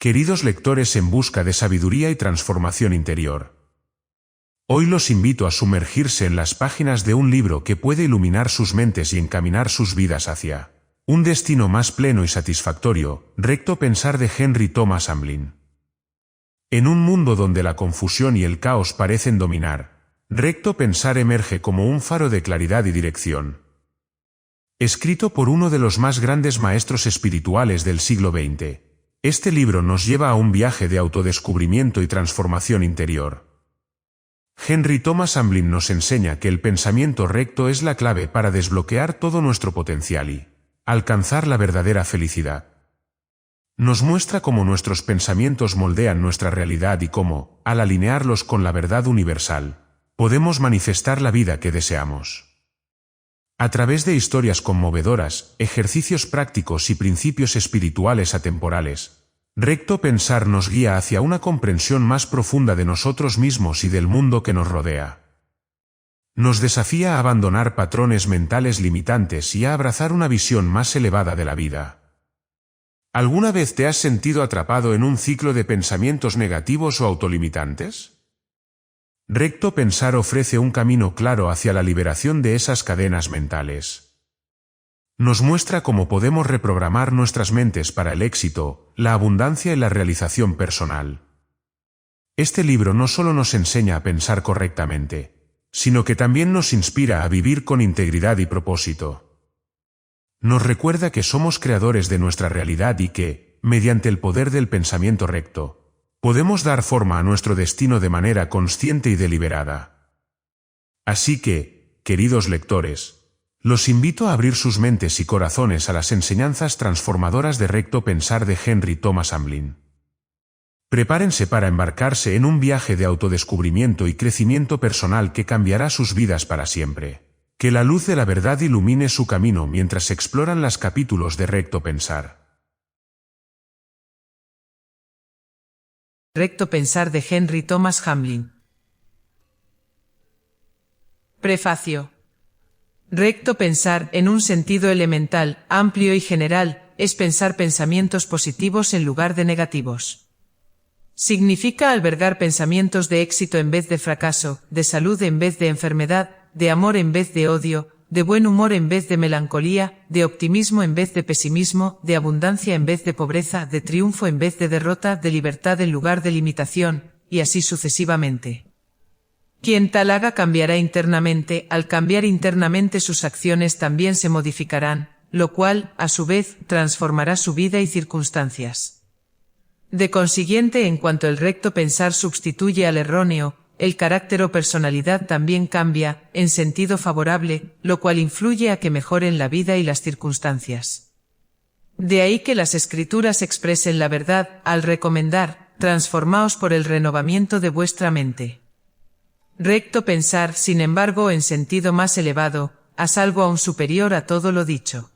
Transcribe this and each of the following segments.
queridos lectores en busca de sabiduría y transformación interior. Hoy los invito a sumergirse en las páginas de un libro que puede iluminar sus mentes y encaminar sus vidas hacia un destino más pleno y satisfactorio, Recto Pensar de Henry Thomas Hamblin. En un mundo donde la confusión y el caos parecen dominar, Recto Pensar emerge como un faro de claridad y dirección. Escrito por uno de los más grandes maestros espirituales del siglo XX, este libro nos lleva a un viaje de autodescubrimiento y transformación interior. Henry Thomas Hamblin nos enseña que el pensamiento recto es la clave para desbloquear todo nuestro potencial y alcanzar la verdadera felicidad. Nos muestra cómo nuestros pensamientos moldean nuestra realidad y cómo, al alinearlos con la verdad universal, podemos manifestar la vida que deseamos. A través de historias conmovedoras, ejercicios prácticos y principios espirituales atemporales, Recto Pensar nos guía hacia una comprensión más profunda de nosotros mismos y del mundo que nos rodea. Nos desafía a abandonar patrones mentales limitantes y a abrazar una visión más elevada de la vida. ¿Alguna vez te has sentido atrapado en un ciclo de pensamientos negativos o autolimitantes? Recto Pensar ofrece un camino claro hacia la liberación de esas cadenas mentales. Nos muestra cómo podemos reprogramar nuestras mentes para el éxito, la abundancia y la realización personal. Este libro no solo nos enseña a pensar correctamente, sino que también nos inspira a vivir con integridad y propósito. Nos recuerda que somos creadores de nuestra realidad y que, mediante el poder del pensamiento recto, podemos dar forma a nuestro destino de manera consciente y deliberada. Así que, queridos lectores, los invito a abrir sus mentes y corazones a las enseñanzas transformadoras de Recto Pensar de Henry Thomas Hamblin. Prepárense para embarcarse en un viaje de autodescubrimiento y crecimiento personal que cambiará sus vidas para siempre. Que la luz de la verdad ilumine su camino mientras exploran los capítulos de Recto Pensar. Recto Pensar de Henry Thomas Hamblin. Prefacio. Recto pensar, en un sentido elemental, amplio y general, es pensar pensamientos positivos en lugar de negativos. Significa albergar pensamientos de éxito en vez de fracaso, de salud en vez de enfermedad, de amor en vez de odio, de buen humor en vez de melancolía, de optimismo en vez de pesimismo, de abundancia en vez de pobreza, de triunfo en vez de derrota, de libertad en lugar de limitación, y así sucesivamente. Quien tal haga cambiará internamente, al cambiar internamente sus acciones también se modificarán, lo cual, a su vez, transformará su vida y circunstancias. De consiguiente, en cuanto el recto pensar sustituye al erróneo, el carácter o personalidad también cambia, en sentido favorable, lo cual influye a que mejoren la vida y las circunstancias. De ahí que las Escrituras expresen la verdad, al recomendar, transformaos por el renovamiento de vuestra mente. Recto pensar, sin embargo, en sentido más elevado, haz algo aún superior a todo lo dicho.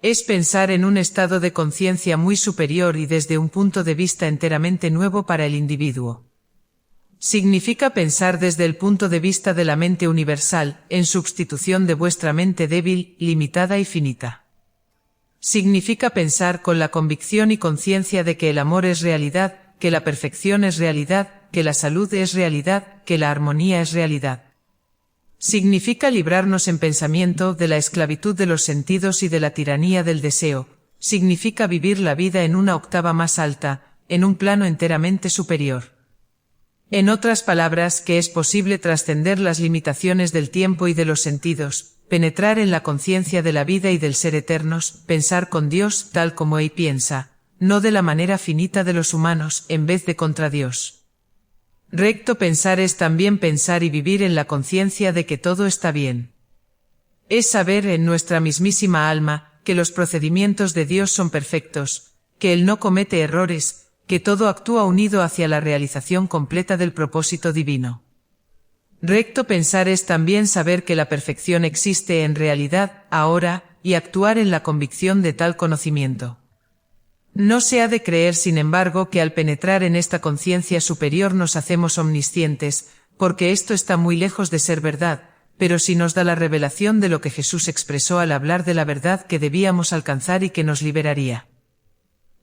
Es pensar en un estado de conciencia muy superior y desde un punto de vista enteramente nuevo para el individuo. Significa pensar desde el punto de vista de la mente universal, en sustitución de vuestra mente débil, limitada y finita. Significa pensar con la convicción y conciencia de que el amor es realidad, que la perfección es realidad, que la salud es realidad, que la armonía es realidad. Significa librarnos en pensamiento de la esclavitud de los sentidos y de la tiranía del deseo. Significa vivir la vida en una octava más alta, en un plano enteramente superior. En otras palabras, que es posible trascender las limitaciones del tiempo y de los sentidos, penetrar en la conciencia de la vida y del ser eternos, pensar con Dios tal como Él piensa, no de la manera finita de los humanos, en vez de contra Dios. Recto pensar es también pensar y vivir en la conciencia de que todo está bien. Es saber en nuestra mismísima alma que los procedimientos de Dios son perfectos, que Él no comete errores, que todo actúa unido hacia la realización completa del propósito divino. Recto pensar es también saber que la perfección existe en realidad, ahora, y actuar en la convicción de tal conocimiento. No se ha de creer, sin embargo, que al penetrar en esta conciencia superior nos hacemos omniscientes, porque esto está muy lejos de ser verdad, pero sí nos da la revelación de lo que Jesús expresó al hablar de la verdad que debíamos alcanzar y que nos liberaría.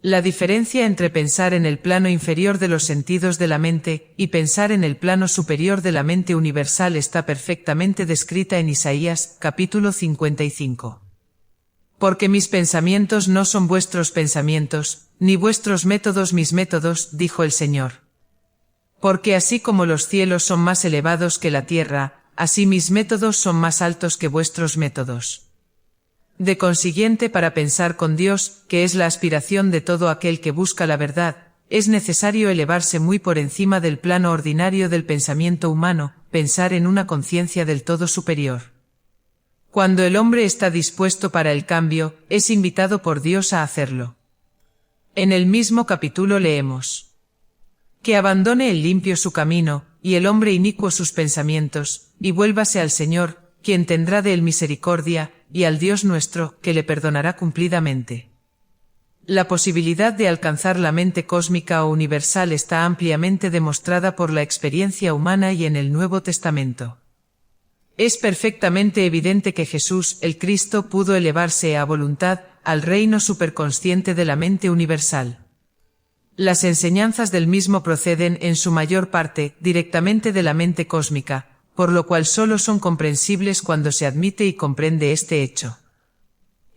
La diferencia entre pensar en el plano inferior de los sentidos de la mente y pensar en el plano superior de la mente universal está perfectamente descrita en Isaías, capítulo 55. Porque mis pensamientos no son vuestros pensamientos, ni vuestros métodos mis métodos, dijo el Señor. Porque así como los cielos son más elevados que la tierra, así mis métodos son más altos que vuestros métodos. De consiguiente, para pensar con Dios, que es la aspiración de todo aquel que busca la verdad, es necesario elevarse muy por encima del plano ordinario del pensamiento humano, pensar en una conciencia del todo superior. Cuando el hombre está dispuesto para el cambio, es invitado por Dios a hacerlo. En el mismo capítulo leemos: que abandone el limpio su camino, y el hombre inicuo sus pensamientos, y vuélvase al Señor, quien tendrá de él misericordia, y al Dios nuestro, que le perdonará cumplidamente. La posibilidad de alcanzar la mente cósmica o universal está ampliamente demostrada por la experiencia humana y en el Nuevo Testamento. Es perfectamente evidente que Jesús, el Cristo, pudo elevarse a voluntad al reino superconsciente de la mente universal. Las enseñanzas del mismo proceden, en su mayor parte, directamente de la mente cósmica, por lo cual solo son comprensibles cuando se admite y comprende este hecho.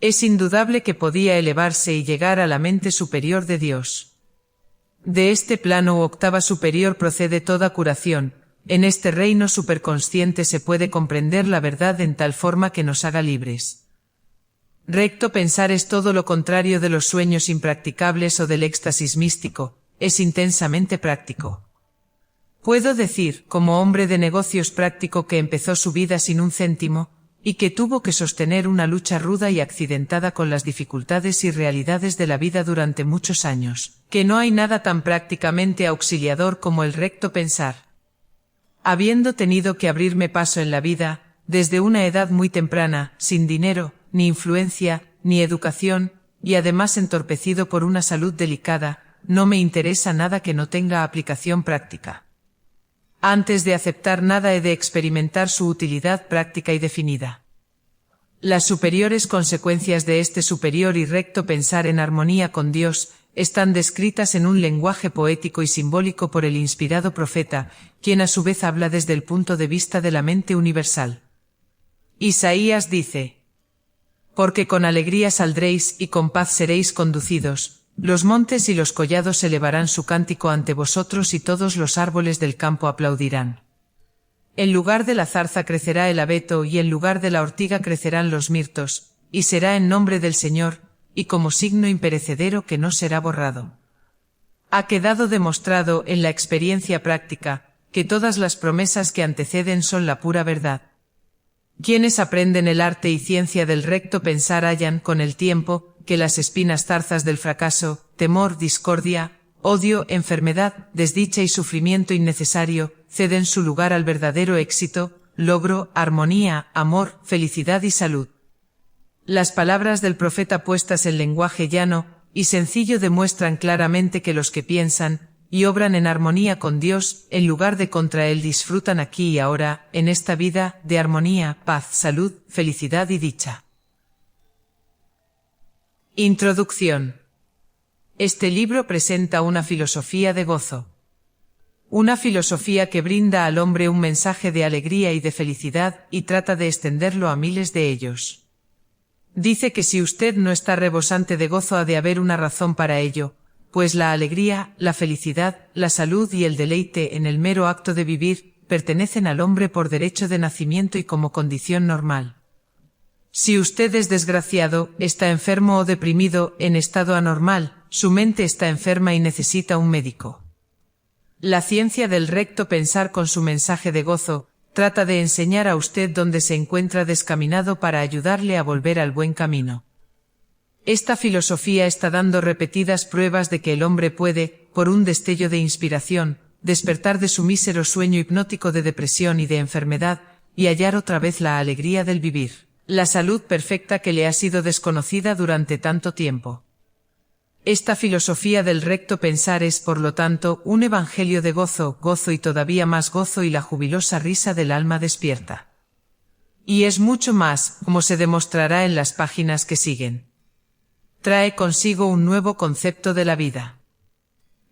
Es indudable que podía elevarse y llegar a la mente superior de Dios. De este plano u octava superior procede toda curación. En este reino superconsciente se puede comprender la verdad en tal forma que nos haga libres. Recto pensar es todo lo contrario de los sueños impracticables o del éxtasis místico, es intensamente práctico. Puedo decir, como hombre de negocios práctico que empezó su vida sin un céntimo, y que tuvo que sostener una lucha ruda y accidentada con las dificultades y realidades de la vida durante muchos años, que no hay nada tan prácticamente auxiliador como el recto pensar. Habiendo tenido que abrirme paso en la vida, desde una edad muy temprana, sin dinero, ni influencia, ni educación, y además entorpecido por una salud delicada, no me interesa nada que no tenga aplicación práctica. Antes de aceptar nada he de experimentar su utilidad práctica y definida. Las superiores consecuencias de este superior y recto pensar en armonía con Dios están descritas en un lenguaje poético y simbólico por el inspirado profeta, quien a su vez habla desde el punto de vista de la mente universal. Isaías dice: porque con alegría saldréis y con paz seréis conducidos. Los montes y los collados elevarán su cántico ante vosotros y todos los árboles del campo aplaudirán. En lugar de la zarza crecerá el abeto y en lugar de la ortiga crecerán los mirtos, y será en nombre del Señor, y como signo imperecedero que no será borrado. Ha quedado demostrado en la experiencia práctica, que todas las promesas que anteceden son la pura verdad. Quienes aprenden el arte y ciencia del recto pensar hallan, con el tiempo, que las espinas zarzas del fracaso, temor, discordia, odio, enfermedad, desdicha y sufrimiento innecesario, ceden su lugar al verdadero éxito, logro, armonía, amor, felicidad y salud. Las palabras del profeta puestas en lenguaje llano y sencillo demuestran claramente que los que piensan y obran en armonía con Dios, en lugar de contra Él, disfrutan aquí y ahora, en esta vida, de armonía, paz, salud, felicidad y dicha. Introducción. Este libro presenta una filosofía de gozo. Una filosofía que brinda al hombre un mensaje de alegría y de felicidad y trata de extenderlo a miles de ellos. Dice que si usted no está rebosante de gozo ha de haber una razón para ello, pues la alegría, la felicidad, la salud y el deleite en el mero acto de vivir pertenecen al hombre por derecho de nacimiento y como condición normal. Si usted es desgraciado, está enfermo o deprimido, en estado anormal, su mente está enferma y necesita un médico. La ciencia del recto pensar con su mensaje de gozo, trata de enseñar a usted dónde se encuentra descaminado para ayudarle a volver al buen camino. Esta filosofía está dando repetidas pruebas de que el hombre puede, por un destello de inspiración, despertar de su mísero sueño hipnótico de depresión y de enfermedad, y hallar otra vez la alegría del vivir. La salud perfecta que le ha sido desconocida durante tanto tiempo. Esta filosofía del recto pensar es, por lo tanto, un evangelio de gozo, gozo y todavía más gozo y la jubilosa risa del alma despierta. Y es mucho más, como se demostrará en las páginas que siguen. Trae consigo un nuevo concepto de la vida.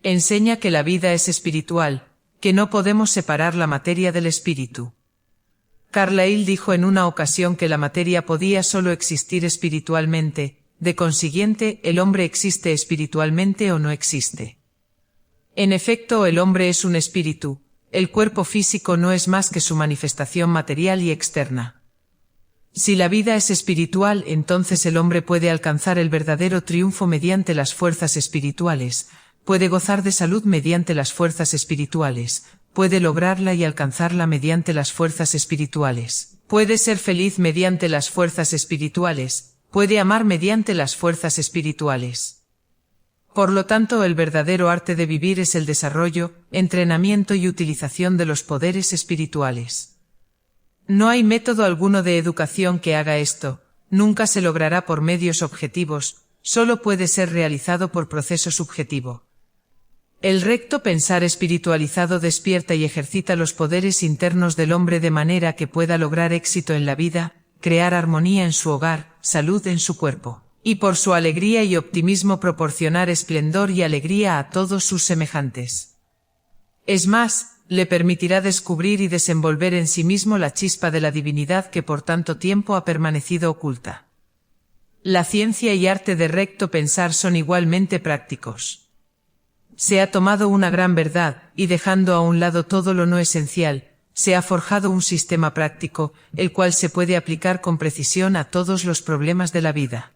Enseña que la vida es espiritual, que no podemos separar la materia del espíritu. Carlyle dijo en una ocasión que la materia podía solo existir espiritualmente, de consiguiente, el hombre existe espiritualmente o no existe. En efecto, el hombre es un espíritu, el cuerpo físico no es más que su manifestación material y externa. Si la vida es espiritual, entonces el hombre puede alcanzar el verdadero triunfo mediante las fuerzas espirituales, puede gozar de salud mediante las fuerzas espirituales, puede lograrla y alcanzarla mediante las fuerzas espirituales, puede ser feliz mediante las fuerzas espirituales, puede amar mediante las fuerzas espirituales. Por lo tanto, el verdadero arte de vivir es el desarrollo, entrenamiento y utilización de los poderes espirituales. No hay método alguno de educación que haga esto, nunca se logrará por medios objetivos, solo puede ser realizado por proceso subjetivo. El recto pensar espiritualizado despierta y ejercita los poderes internos del hombre de manera que pueda lograr éxito en la vida, crear armonía en su hogar, salud en su cuerpo, y por su alegría y optimismo proporcionar esplendor y alegría a todos sus semejantes. Es más, le permitirá descubrir y desenvolver en sí mismo la chispa de la divinidad que por tanto tiempo ha permanecido oculta. La ciencia y arte de recto pensar son igualmente prácticos. Se ha tomado una gran verdad, y dejando a un lado todo lo no esencial, se ha forjado un sistema práctico, el cual se puede aplicar con precisión a todos los problemas de la vida.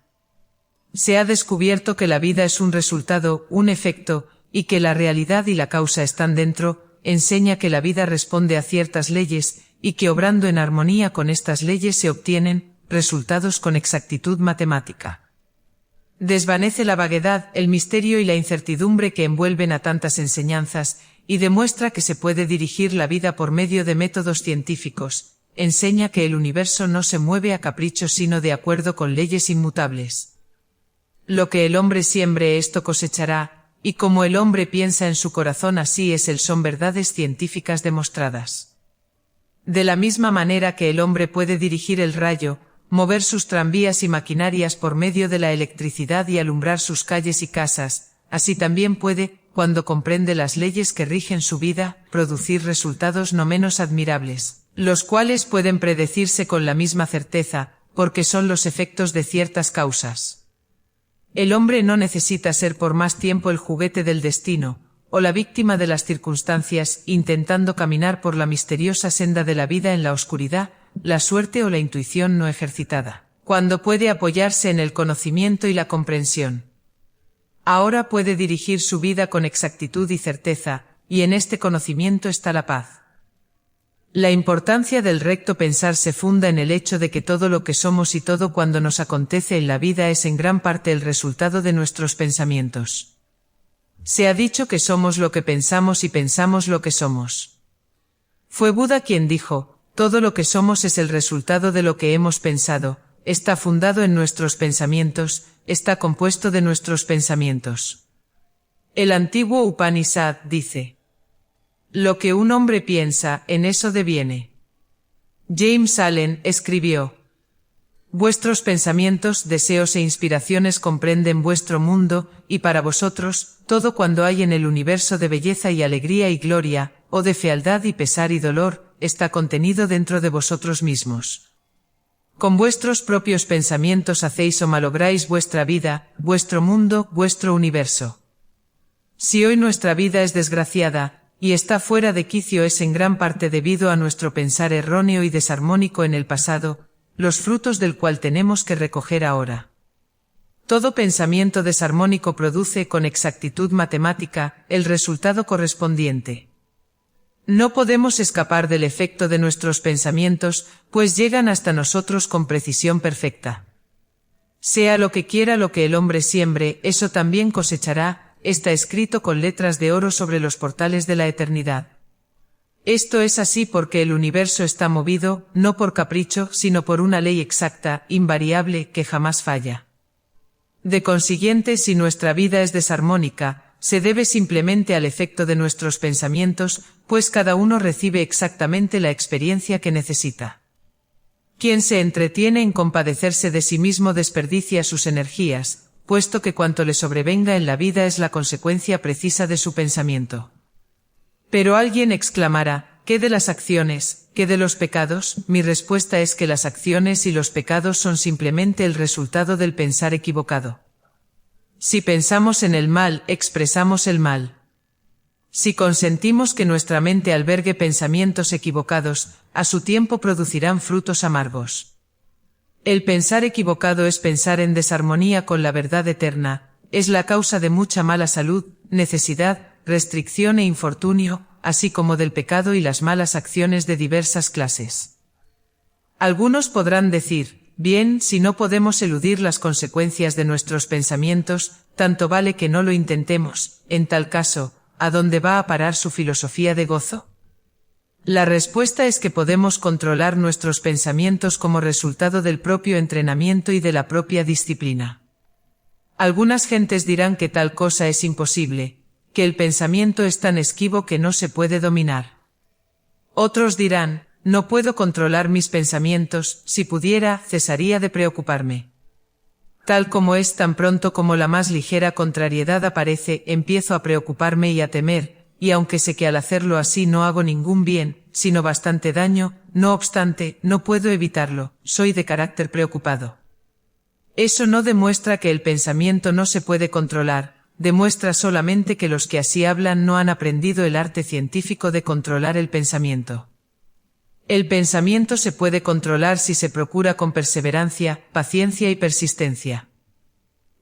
Se ha descubierto que la vida es un resultado, un efecto, y que la realidad y la causa están dentro, enseña que la vida responde a ciertas leyes, y que obrando en armonía con estas leyes se obtienen resultados con exactitud matemática. Desvanece la vaguedad, el misterio y la incertidumbre que envuelven a tantas enseñanzas, y demuestra que se puede dirigir la vida por medio de métodos científicos, enseña que el universo no se mueve a capricho sino de acuerdo con leyes inmutables. Lo que el hombre siembre esto cosechará, y como el hombre piensa en su corazón así es él son verdades científicas demostradas. De la misma manera que el hombre puede dirigir el rayo, mover sus tranvías y maquinarias por medio de la electricidad y alumbrar sus calles y casas, así también puede, cuando comprende las leyes que rigen su vida, producir resultados no menos admirables, los cuales pueden predecirse con la misma certeza, porque son los efectos de ciertas causas. El hombre no necesita ser por más tiempo el juguete del destino, o la víctima de las circunstancias, intentando caminar por la misteriosa senda de la vida en la oscuridad, la suerte o la intuición no ejercitada, cuando puede apoyarse en el conocimiento y la comprensión. Ahora puede dirigir su vida con exactitud y certeza, y en este conocimiento está la paz. La importancia del recto pensar se funda en el hecho de que todo lo que somos y todo cuando nos acontece en la vida es en gran parte el resultado de nuestros pensamientos. Se ha dicho que somos lo que pensamos y pensamos lo que somos. Fue Buda quien dijo, todo lo que somos es el resultado de lo que hemos pensado, está fundado en nuestros pensamientos, está compuesto de nuestros pensamientos. El antiguo Upanishad dice, lo que un hombre piensa, en eso deviene. James Allen escribió, vuestros pensamientos, deseos e inspiraciones comprenden vuestro mundo, y para vosotros, todo cuando hay en el universo de belleza y alegría y gloria, o de fealdad y pesar y dolor, está contenido dentro de vosotros mismos. Con vuestros propios pensamientos hacéis o malográis vuestra vida, vuestro mundo, vuestro universo. Si hoy nuestra vida es desgraciada, y está fuera de quicio es en gran parte debido a nuestro pensar erróneo y desarmónico en el pasado, los frutos del cual tenemos que recoger ahora. Todo pensamiento desarmónico produce con exactitud matemática el resultado correspondiente. No podemos escapar del efecto de nuestros pensamientos, pues llegan hasta nosotros con precisión perfecta. Sea lo que quiera lo que el hombre siembre, eso también cosechará, está escrito con letras de oro sobre los portales de la eternidad. Esto es así porque el universo está movido, no por capricho, sino por una ley exacta, invariable, que jamás falla. De consiguiente, si nuestra vida es desarmónica, se debe simplemente al efecto de nuestros pensamientos, pues cada uno recibe exactamente la experiencia que necesita. Quien se entretiene en compadecerse de sí mismo desperdicia sus energías, puesto que cuanto le sobrevenga en la vida es la consecuencia precisa de su pensamiento. Pero alguien exclamará, ¿qué de las acciones, qué de los pecados? Mi respuesta es que las acciones y los pecados son simplemente el resultado del pensar equivocado. Si pensamos en el mal, expresamos el mal. Si consentimos que nuestra mente albergue pensamientos equivocados, a su tiempo producirán frutos amargos. El pensar equivocado es pensar en desarmonía con la verdad eterna, es la causa de mucha mala salud, necesidad, restricción e infortunio, así como del pecado y las malas acciones de diversas clases. Algunos podrán decir, bien, si no podemos eludir las consecuencias de nuestros pensamientos, tanto vale que no lo intentemos. En tal caso, ¿a dónde va a parar su filosofía de gozo? La respuesta es que podemos controlar nuestros pensamientos como resultado del propio entrenamiento y de la propia disciplina. Algunas gentes dirán que tal cosa es imposible, que el pensamiento es tan esquivo que no se puede dominar. Otros dirán, no puedo controlar mis pensamientos, si pudiera, cesaría de preocuparme. Tal como es, tan pronto como la más ligera contrariedad aparece, empiezo a preocuparme y a temer, y aunque sé que al hacerlo así no hago ningún bien, sino bastante daño, no obstante, no puedo evitarlo, soy de carácter preocupado. Eso no demuestra que el pensamiento no se puede controlar, demuestra solamente que los que así hablan no han aprendido el arte científico de controlar el pensamiento. El pensamiento se puede controlar si se procura con perseverancia, paciencia y persistencia.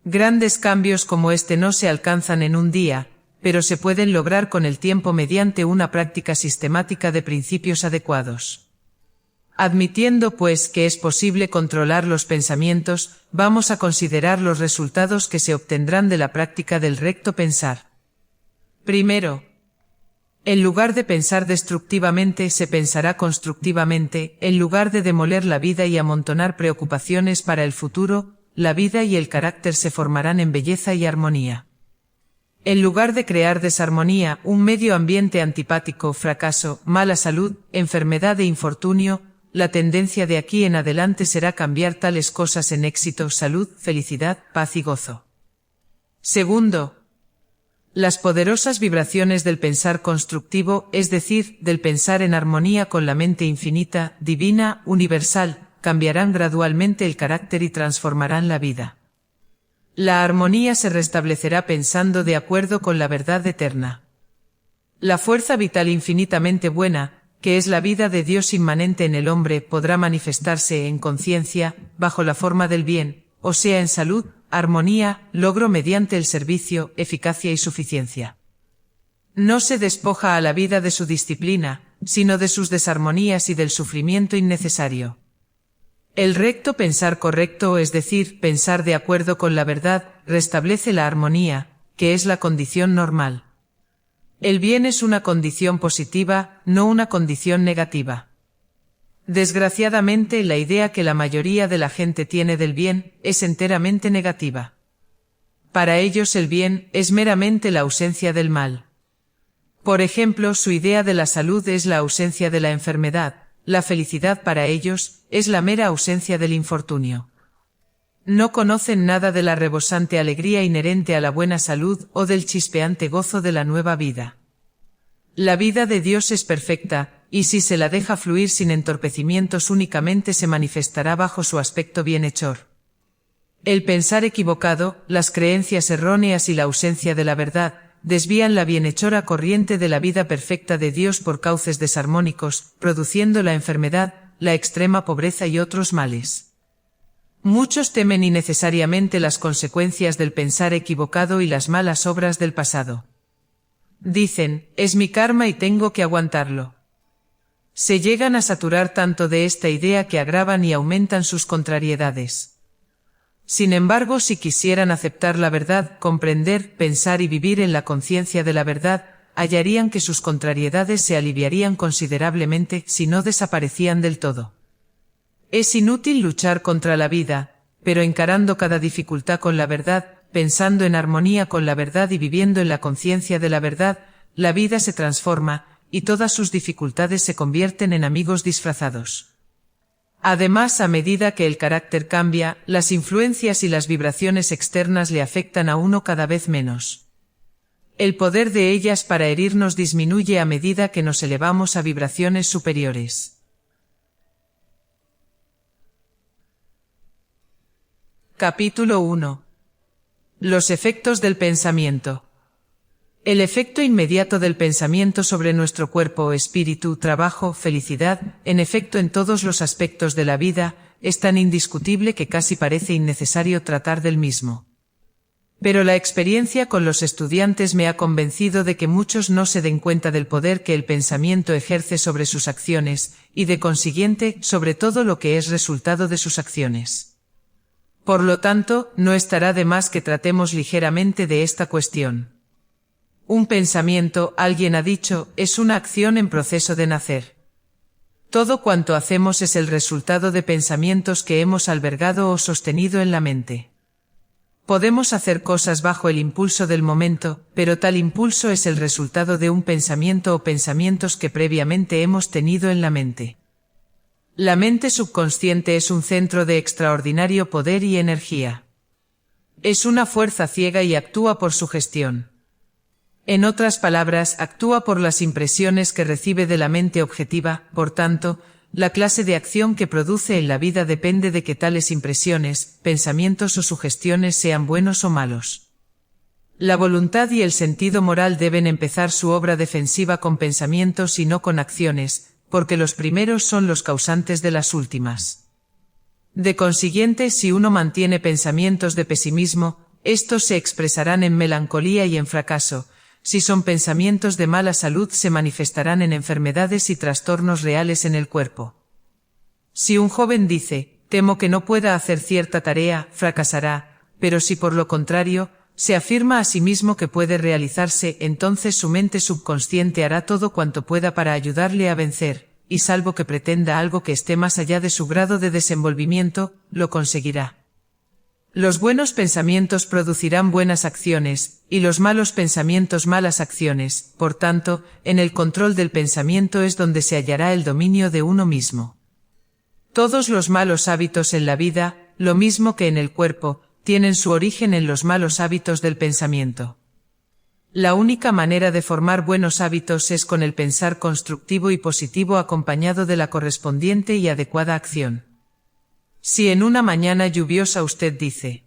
Grandes cambios como este no se alcanzan en un día, pero se pueden lograr con el tiempo mediante una práctica sistemática de principios adecuados. Admitiendo, pues, que es posible controlar los pensamientos, vamos a considerar los resultados que se obtendrán de la práctica del recto pensar. Primero, en lugar de pensar destructivamente, se pensará constructivamente, en lugar de demoler la vida y amontonar preocupaciones para el futuro, la vida y el carácter se formarán en belleza y armonía. En lugar de crear desarmonía, un medio ambiente antipático, fracaso, mala salud, enfermedad e infortunio, la tendencia de aquí en adelante será cambiar tales cosas en éxito, salud, felicidad, paz y gozo. Segundo, las poderosas vibraciones del pensar constructivo, es decir, del pensar en armonía con la mente infinita, divina, universal, cambiarán gradualmente el carácter y transformarán la vida. La armonía se restablecerá pensando de acuerdo con la verdad eterna. La fuerza vital infinitamente buena, que es la vida de Dios inmanente en el hombre, podrá manifestarse en conciencia, bajo la forma del bien, o sea en salud, armonía, logro mediante el servicio, eficacia y suficiencia. No se despoja a la vida de su disciplina, sino de sus desarmonías y del sufrimiento innecesario. El recto pensar correcto, es decir, pensar de acuerdo con la verdad, restablece la armonía, que es la condición normal. El bien es una condición positiva, no una condición negativa. Desgraciadamente, la idea que la mayoría de la gente tiene del bien es enteramente negativa. Para ellos el bien es meramente la ausencia del mal. Por ejemplo, su idea de la salud es la ausencia de la enfermedad, la felicidad para ellos es la mera ausencia del infortunio. No conocen nada de la rebosante alegría inherente a la buena salud o del chispeante gozo de la nueva vida. La vida de Dios es perfecta, y si se la deja fluir sin entorpecimientos únicamente se manifestará bajo su aspecto bienhechor. El pensar equivocado, las creencias erróneas y la ausencia de la verdad, desvían la bienhechora corriente de la vida perfecta de Dios por cauces desarmónicos, produciendo la enfermedad, la extrema pobreza y otros males. Muchos temen innecesariamente las consecuencias del pensar equivocado y las malas obras del pasado. Dicen, es mi karma y tengo que aguantarlo. Se llegan a saturar tanto de esta idea que agravan y aumentan sus contrariedades. Sin embargo, si quisieran aceptar la verdad, comprender, pensar y vivir en la conciencia de la verdad, hallarían que sus contrariedades se aliviarían considerablemente, si no desaparecían del todo. Es inútil luchar contra la vida, pero encarando cada dificultad con la verdad, pensando en armonía con la verdad y viviendo en la conciencia de la verdad, la vida se transforma, y todas sus dificultades se convierten en amigos disfrazados. Además, a medida que el carácter cambia, las influencias y las vibraciones externas le afectan a uno cada vez menos. El poder de ellas para herirnos disminuye a medida que nos elevamos a vibraciones superiores. Capítulo 1. Los efectos del pensamiento. El efecto inmediato del pensamiento sobre nuestro cuerpo, espíritu, trabajo, felicidad, en efecto en todos los aspectos de la vida, es tan indiscutible que casi parece innecesario tratar del mismo. Pero la experiencia con los estudiantes me ha convencido de que muchos no se den cuenta del poder que el pensamiento ejerce sobre sus acciones, y de consiguiente, sobre todo lo que es resultado de sus acciones. Por lo tanto, no estará de más que tratemos ligeramente de esta cuestión. Un pensamiento, alguien ha dicho, es una acción en proceso de nacer. Todo cuanto hacemos es el resultado de pensamientos que hemos albergado o sostenido en la mente. Podemos hacer cosas bajo el impulso del momento, pero tal impulso es el resultado de un pensamiento o pensamientos que previamente hemos tenido en la mente. La mente subconsciente es un centro de extraordinario poder y energía. Es una fuerza ciega y actúa por sugestión. En otras palabras, actúa por las impresiones que recibe de la mente objetiva, por tanto, la clase de acción que produce en la vida depende de que tales impresiones, pensamientos o sugestiones sean buenos o malos. La voluntad y el sentido moral deben empezar su obra defensiva con pensamientos y no con acciones, porque los primeros son los causantes de las últimas. De consiguiente, si uno mantiene pensamientos de pesimismo, estos se expresarán en melancolía y en fracaso. Si son pensamientos de mala salud, se manifestarán en enfermedades y trastornos reales en el cuerpo. Si un joven dice, temo que no pueda hacer cierta tarea, fracasará, pero si por lo contrario, se afirma a sí mismo que puede realizarse, entonces su mente subconsciente hará todo cuanto pueda para ayudarle a vencer, y salvo que pretenda algo que esté más allá de su grado de desenvolvimiento, lo conseguirá. Los buenos pensamientos producirán buenas acciones, y los malos pensamientos malas acciones, por tanto, en el control del pensamiento es donde se hallará el dominio de uno mismo. Todos los malos hábitos en la vida, lo mismo que en el cuerpo, tienen su origen en los malos hábitos del pensamiento. La única manera de formar buenos hábitos es con el pensar constructivo y positivo acompañado de la correspondiente y adecuada acción. Si en una mañana lluviosa usted dice,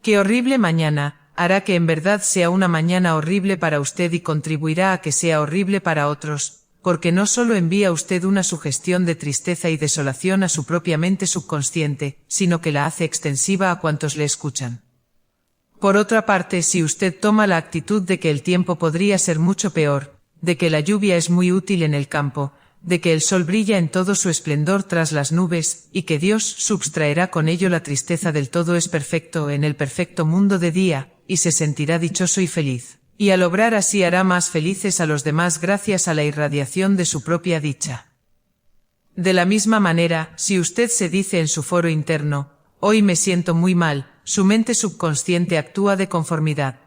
¡qué horrible mañana!, hará que en verdad sea una mañana horrible para usted y contribuirá a que sea horrible para otros, porque no solo envía usted una sugestión de tristeza y desolación a su propia mente subconsciente, sino que la hace extensiva a cuantos le escuchan. Por otra parte, si usted toma la actitud de que el tiempo podría ser mucho peor, de que la lluvia es muy útil en el campo, de que el sol brilla en todo su esplendor tras las nubes, y que Dios subtraerá con ello la tristeza del todo es perfecto en el perfecto mundo de día, y se sentirá dichoso y feliz, y al obrar así hará más felices a los demás gracias a la irradiación de su propia dicha. De la misma manera, si usted se dice en su foro interno, hoy me siento muy mal, su mente subconsciente actúa de conformidad.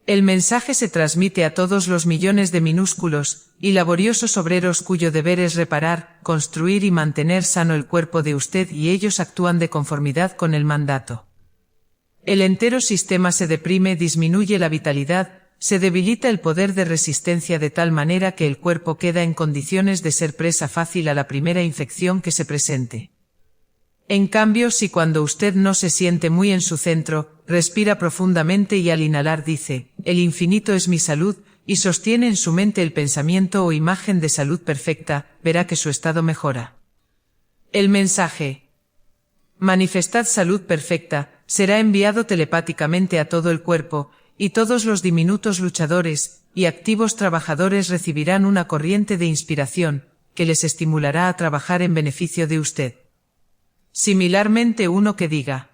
El mensaje se transmite a todos los millones de minúsculos y laboriosos obreros cuyo deber es reparar, construir y mantener sano el cuerpo de usted, y ellos actúan de conformidad con el mandato. El entero sistema se deprime, disminuye la vitalidad, se debilita el poder de resistencia de tal manera que el cuerpo queda en condiciones de ser presa fácil a la primera infección que se presente. En cambio, si cuando usted no se siente muy en su centro, respira profundamente y al inhalar dice, el infinito es mi salud, y sostiene en su mente el pensamiento o imagen de salud perfecta, verá que su estado mejora. El mensaje, manifestad salud perfecta, será enviado telepáticamente a todo el cuerpo, y todos los diminutos luchadores y activos trabajadores recibirán una corriente de inspiración, que les estimulará a trabajar en beneficio de usted. Similarmente, uno que diga,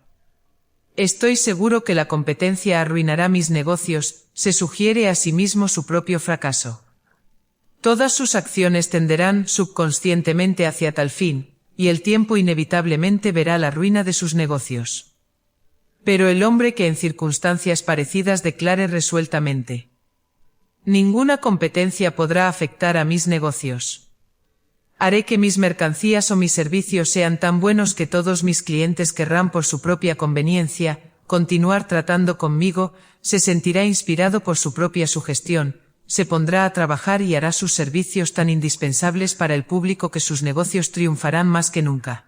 estoy seguro que la competencia arruinará mis negocios, se sugiere a sí mismo su propio fracaso. Todas sus acciones tenderán subconscientemente hacia tal fin, y el tiempo inevitablemente verá la ruina de sus negocios. Pero el hombre que en circunstancias parecidas declare resueltamente, ninguna competencia podrá afectar a mis negocios, Haré que mis mercancías o mis servicios sean tan buenos que todos mis clientes querrán por su propia conveniencia continuar tratando conmigo, se sentirá inspirado por su propia sugestión, se pondrá a trabajar y hará sus servicios tan indispensables para el público que sus negocios triunfarán más que nunca.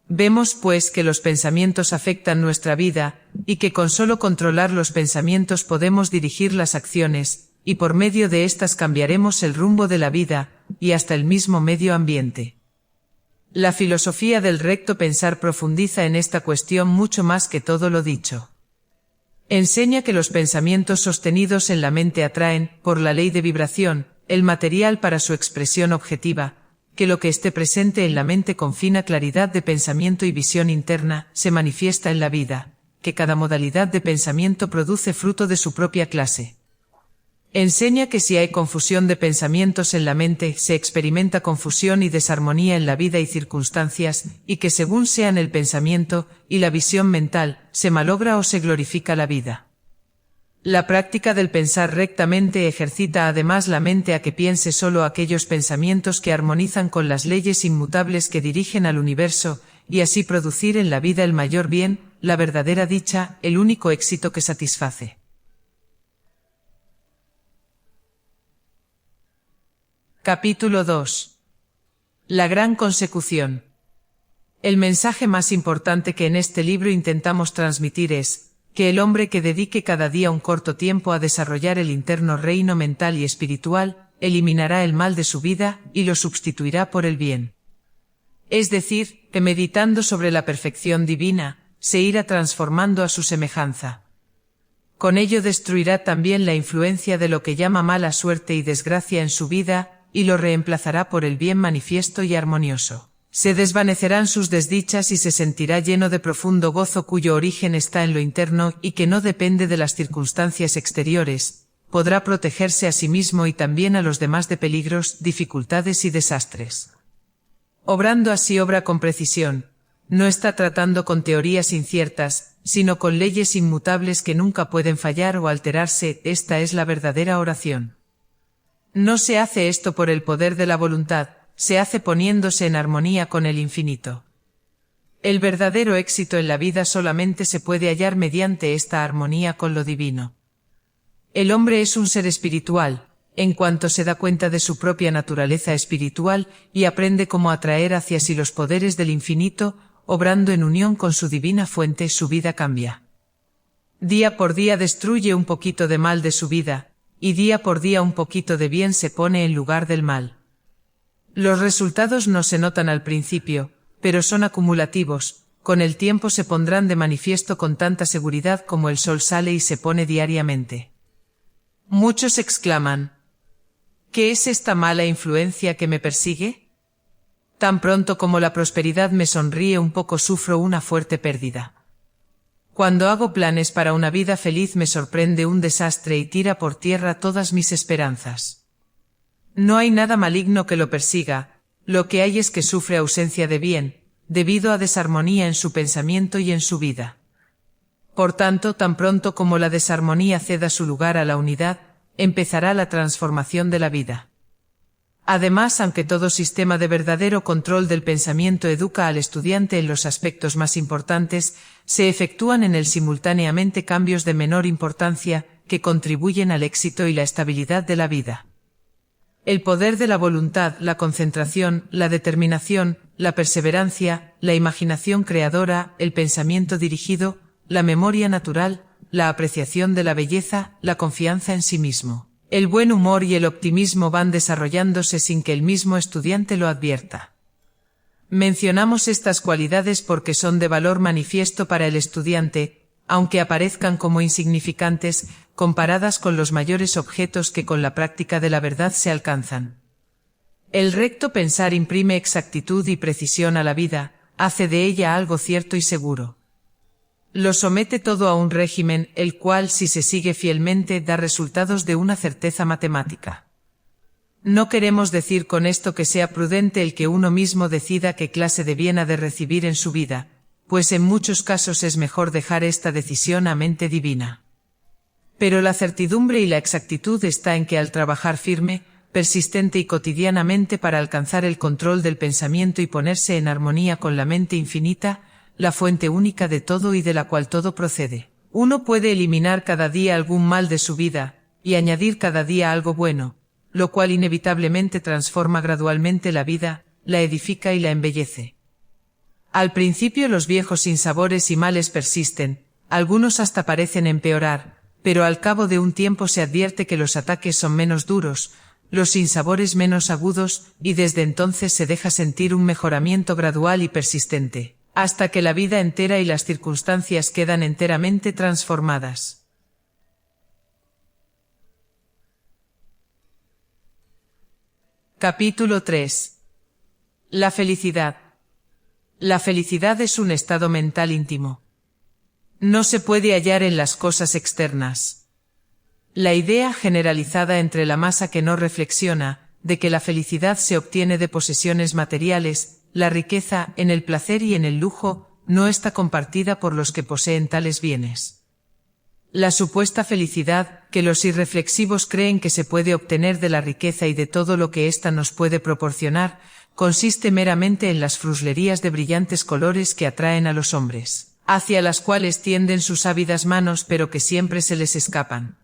Vemos, pues, que los pensamientos afectan nuestra vida, y que con solo controlar los pensamientos podemos dirigir las acciones, y por medio de éstas cambiaremos el rumbo de la vida, y hasta el mismo medio ambiente. La filosofía del recto pensar profundiza en esta cuestión mucho más que todo lo dicho. Enseña que los pensamientos sostenidos en la mente atraen, por la ley de vibración, el material para su expresión objetiva, que lo que esté presente en la mente con fina claridad de pensamiento y visión interna, se manifiesta en la vida, que cada modalidad de pensamiento produce fruto de su propia clase. Enseña que si hay confusión de pensamientos en la mente, se experimenta confusión y desarmonía en la vida y circunstancias, y que según sean el pensamiento y la visión mental, se malogra o se glorifica la vida. La práctica del pensar rectamente ejercita además la mente a que piense solo aquellos pensamientos que armonizan con las leyes inmutables que dirigen al universo, y así producir en la vida el mayor bien, la verdadera dicha, el único éxito que satisface. Capítulo 2. La gran consecución. El mensaje más importante que en este libro intentamos transmitir es, que el hombre que dedique cada día un corto tiempo a desarrollar el interno reino mental y espiritual, eliminará el mal de su vida y lo sustituirá por el bien. Es decir, que meditando sobre la perfección divina, se irá transformando a su semejanza. Con ello destruirá también la influencia de lo que llama mala suerte y desgracia en su vida, y lo reemplazará por el bien manifiesto y armonioso. Se desvanecerán sus desdichas y se sentirá lleno de profundo gozo cuyo origen está en lo interno y que no depende de las circunstancias exteriores. Podrá protegerse a sí mismo y también a los demás de peligros, dificultades y desastres. Obrando así obra con precisión. No está tratando con teorías inciertas, sino con leyes inmutables que nunca pueden fallar o alterarse. Esta es la verdadera oración. No se hace esto por el poder de la voluntad, se hace poniéndose en armonía con el infinito. El verdadero éxito en la vida solamente se puede hallar mediante esta armonía con lo divino. El hombre es un ser espiritual, en cuanto se da cuenta de su propia naturaleza espiritual y aprende cómo atraer hacia sí los poderes del infinito, obrando en unión con su divina fuente, su vida cambia. Día por día destruye un poquito de mal de su vida, y día por día un poquito de bien se pone en lugar del mal. Los resultados no se notan al principio, pero son acumulativos, con el tiempo se pondrán de manifiesto con tanta seguridad como el sol sale y se pone diariamente. Muchos exclaman: ¿qué es esta mala influencia que me persigue? Tan pronto como la prosperidad me sonríe un poco sufro una fuerte pérdida. Cuando hago planes para una vida feliz me sorprende un desastre y tira por tierra todas mis esperanzas. No hay nada maligno que lo persiga, lo que hay es que sufre ausencia de bien, debido a desarmonía en su pensamiento y en su vida. Por tanto, tan pronto como la desarmonía ceda su lugar a la unidad, empezará la transformación de la vida. Además, aunque todo sistema de verdadero control del pensamiento educa al estudiante en los aspectos más importantes, se efectúan en él simultáneamente cambios de menor importancia que contribuyen al éxito y la estabilidad de la vida. El poder de la voluntad, la concentración, la determinación, la perseverancia, la imaginación creadora, el pensamiento dirigido, la memoria natural, la apreciación de la belleza, la confianza en sí mismo, el buen humor y el optimismo van desarrollándose sin que el mismo estudiante lo advierta. Mencionamos estas cualidades porque son de valor manifiesto para el estudiante, aunque aparezcan como insignificantes, comparadas con los mayores objetos que con la práctica de la verdad se alcanzan. El recto pensar imprime exactitud y precisión a la vida, hace de ella algo cierto y seguro. Lo somete todo a un régimen, el cual, si se sigue fielmente, da resultados de una certeza matemática. No queremos decir con esto que sea prudente el que uno mismo decida qué clase de bien ha de recibir en su vida, pues en muchos casos es mejor dejar esta decisión a mente divina. Pero la certidumbre y la exactitud está en que al trabajar firme, persistente y cotidianamente para alcanzar el control del pensamiento y ponerse en armonía con la mente infinita, la fuente única de todo y de la cual todo procede. Uno puede eliminar cada día algún mal de su vida, y añadir cada día algo bueno, lo cual inevitablemente transforma gradualmente la vida, la edifica y la embellece. Al principio los viejos sinsabores y males persisten, algunos hasta parecen empeorar, pero al cabo de un tiempo se advierte que los ataques son menos duros, los sinsabores menos agudos, y desde entonces se deja sentir un mejoramiento gradual y persistente, hasta que la vida entera y las circunstancias quedan enteramente transformadas. Capítulo 3. La felicidad. La felicidad es un estado mental íntimo. No se puede hallar en las cosas externas. La idea generalizada entre la masa que no reflexiona, de que la felicidad se obtiene de posesiones materiales, la riqueza, en el placer y en el lujo, no está compartida por los que poseen tales bienes. La supuesta felicidad, que los irreflexivos creen que se puede obtener de la riqueza y de todo lo que ésta nos puede proporcionar, consiste meramente en las fruslerías de brillantes colores que atraen a los hombres, hacia las cuales tienden sus ávidas manos pero que siempre se les escapan.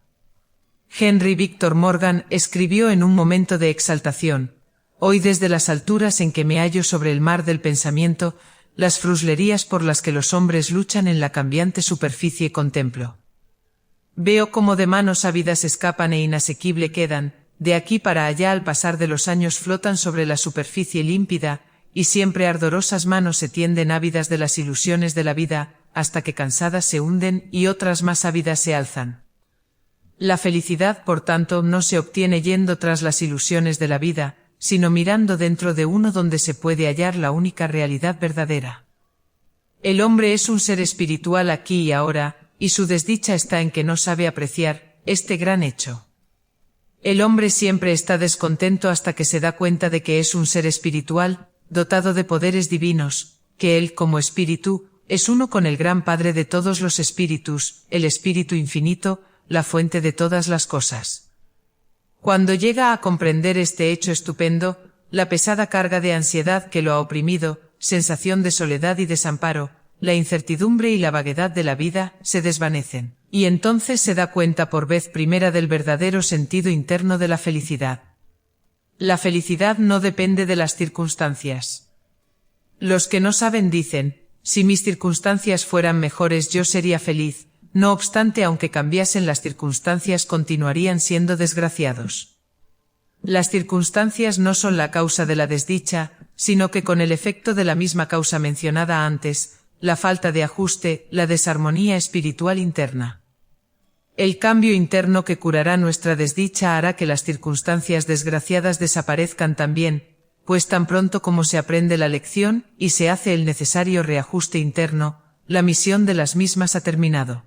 Henry Victor Morgan escribió en un momento de exaltación: «Hoy desde las alturas en que me hallo sobre el mar del pensamiento, las fruslerías por las que los hombres luchan en la cambiante superficie contemplo. Veo cómo de manos ávidas escapan e inasequible quedan, de aquí para allá al pasar de los años flotan sobre la superficie límpida, y siempre ardorosas manos se tienden ávidas de las ilusiones de la vida, hasta que cansadas se hunden y otras más ávidas se alzan. La felicidad, por tanto, no se obtiene yendo tras las ilusiones de la vida, sino mirando dentro de uno donde se puede hallar la única realidad verdadera. El hombre es un ser espiritual aquí y ahora, y su desdicha está en que no sabe apreciar este gran hecho. El hombre siempre está descontento hasta que se da cuenta de que es un ser espiritual, dotado de poderes divinos, que él, como espíritu, es uno con el gran Padre de todos los espíritus, el Espíritu Infinito, la fuente de todas las cosas. Cuando llega a comprender este hecho estupendo, la pesada carga de ansiedad que lo ha oprimido, sensación de soledad y desamparo, la incertidumbre y la vaguedad de la vida, se desvanecen, y entonces se da cuenta por vez primera del verdadero sentido interno de la felicidad. La felicidad no depende de las circunstancias. Los que no saben dicen: si mis circunstancias fueran mejores yo sería feliz, no obstante aunque cambiasen las circunstancias continuarían siendo desgraciados. Las circunstancias no son la causa de la desdicha, sino que con el efecto de la misma causa mencionada antes, la falta de ajuste, la desarmonía espiritual interna. El cambio interno que curará nuestra desdicha hará que las circunstancias desgraciadas desaparezcan también, pues tan pronto como se aprende la lección y se hace el necesario reajuste interno, la misión de las mismas ha terminado.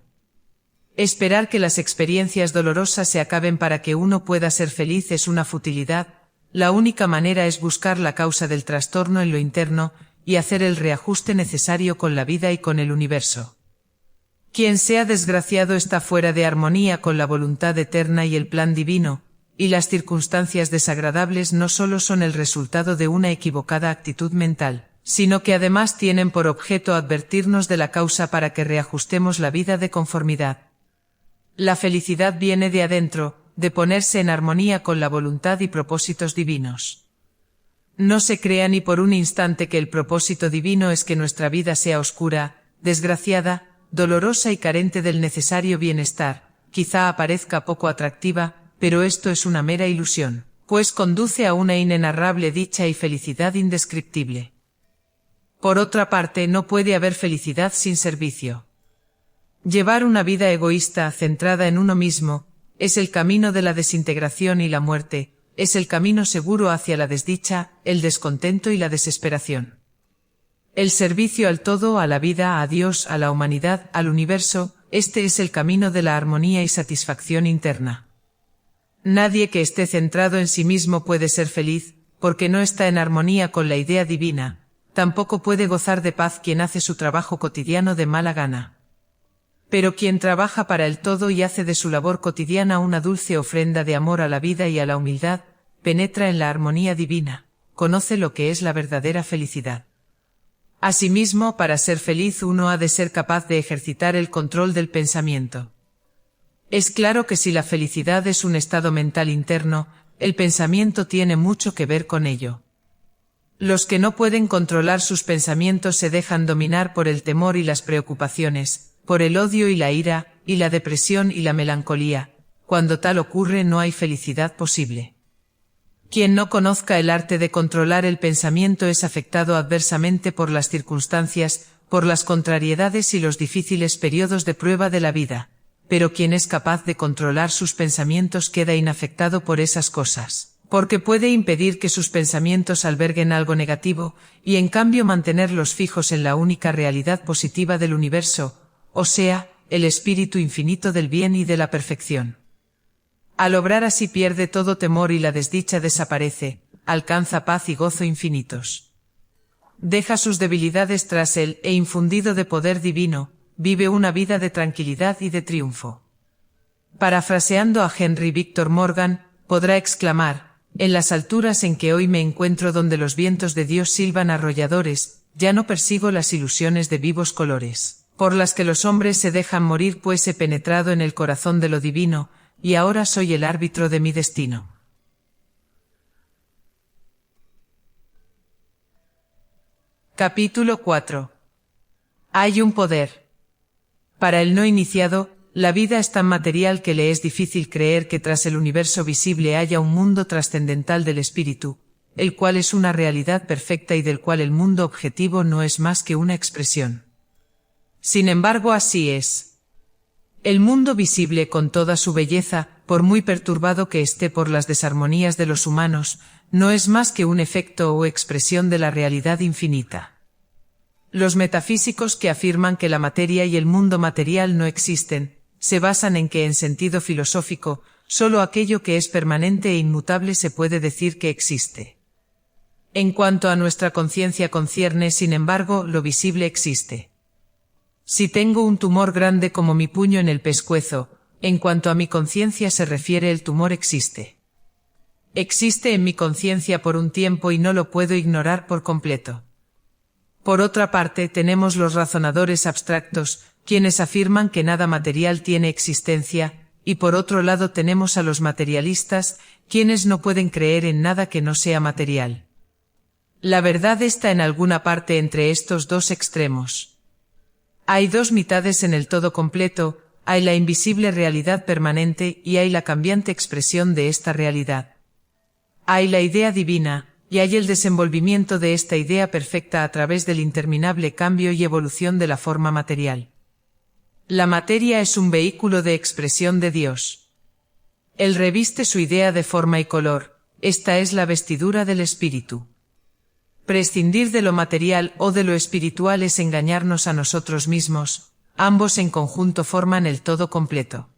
Esperar que las experiencias dolorosas se acaben para que uno pueda ser feliz es una futilidad, la única manera es buscar la causa del trastorno en lo interno, y hacer el reajuste necesario con la vida y con el universo. Quien sea desgraciado está fuera de armonía con la voluntad eterna y el plan divino, y las circunstancias desagradables no solo son el resultado de una equivocada actitud mental, sino que además tienen por objeto advertirnos de la causa para que reajustemos la vida de conformidad. La felicidad viene de adentro, de ponerse en armonía con la voluntad y propósitos divinos. No se crea ni por un instante que el propósito divino es que nuestra vida sea oscura, desgraciada, dolorosa y carente del necesario bienestar. Quizá aparezca poco atractiva, pero esto es una mera ilusión, pues conduce a una inenarrable dicha y felicidad indescriptible. Por otra parte, no puede haber felicidad sin servicio. Llevar una vida egoísta, centrada en uno mismo, es el camino de la desintegración y la muerte, es el camino seguro hacia la desdicha, el descontento y la desesperación. El servicio al todo, a la vida, a Dios, a la humanidad, al universo, este es el camino de la armonía y satisfacción interna. Nadie que esté centrado en sí mismo puede ser feliz, porque no está en armonía con la idea divina, tampoco puede gozar de paz quien hace su trabajo cotidiano de mala gana. Pero quien trabaja para el todo y hace de su labor cotidiana una dulce ofrenda de amor a la vida y a la humildad, penetra en la armonía divina, conoce lo que es la verdadera felicidad. Asimismo, para ser feliz uno ha de ser capaz de ejercitar el control del pensamiento. Es claro que si la felicidad es un estado mental interno, el pensamiento tiene mucho que ver con ello. Los que no pueden controlar sus pensamientos se dejan dominar por el temor y las preocupaciones, por el odio y la ira, y la depresión y la melancolía. Cuando tal ocurre no hay felicidad posible. Quien no conozca el arte de controlar el pensamiento es afectado adversamente por las circunstancias, por las contrariedades y los difíciles periodos de prueba de la vida, pero quien es capaz de controlar sus pensamientos queda inafectado por esas cosas, porque puede impedir que sus pensamientos alberguen algo negativo, y en cambio mantenerlos fijos en la única realidad positiva del universo, o sea, el espíritu infinito del bien y de la perfección. Al obrar así pierde todo temor y la desdicha desaparece, alcanza paz y gozo infinitos. Deja sus debilidades tras él e infundido de poder divino, vive una vida de tranquilidad y de triunfo. Parafraseando a Henry Victor Morgan, podrá exclamar: en las alturas en que hoy me encuentro donde los vientos de Dios silban arrolladores, ya no persigo las ilusiones de vivos colores, por las que los hombres se dejan morir, pues he penetrado en el corazón de lo divino, y ahora soy el árbitro de mi destino. Capítulo 4. Hay un poder. Para el no iniciado, la vida es tan material que le es difícil creer que tras el universo visible haya un mundo trascendental del espíritu, el cual es una realidad perfecta y del cual el mundo objetivo no es más que una expresión. Sin embargo, así es. El mundo visible con toda su belleza, por muy perturbado que esté por las desarmonías de los humanos, no es más que un efecto o expresión de la realidad infinita. Los metafísicos que afirman que la materia y el mundo material no existen, se basan en que en sentido filosófico, solo aquello que es permanente e inmutable se puede decir que existe. En cuanto a nuestra conciencia concierne, sin embargo, lo visible existe. Si tengo un tumor grande como mi puño en el pescuezo, en cuanto a mi conciencia se refiere, el tumor existe. Existe en mi conciencia por un tiempo y no lo puedo ignorar por completo. Por otra parte, tenemos los razonadores abstractos, quienes afirman que nada material tiene existencia, y por otro lado tenemos a los materialistas, quienes no pueden creer en nada que no sea material. La verdad está en alguna parte entre estos dos extremos. Hay dos mitades en el todo completo, hay la invisible realidad permanente y hay la cambiante expresión de esta realidad. Hay la idea divina, y hay el desenvolvimiento de esta idea perfecta a través del interminable cambio y evolución de la forma material. La materia es un vehículo de expresión de Dios. Él reviste su idea de forma y color, esta es la vestidura del espíritu. Prescindir de lo material o de lo espiritual es engañarnos a nosotros mismos, ambos en conjunto forman el todo completo.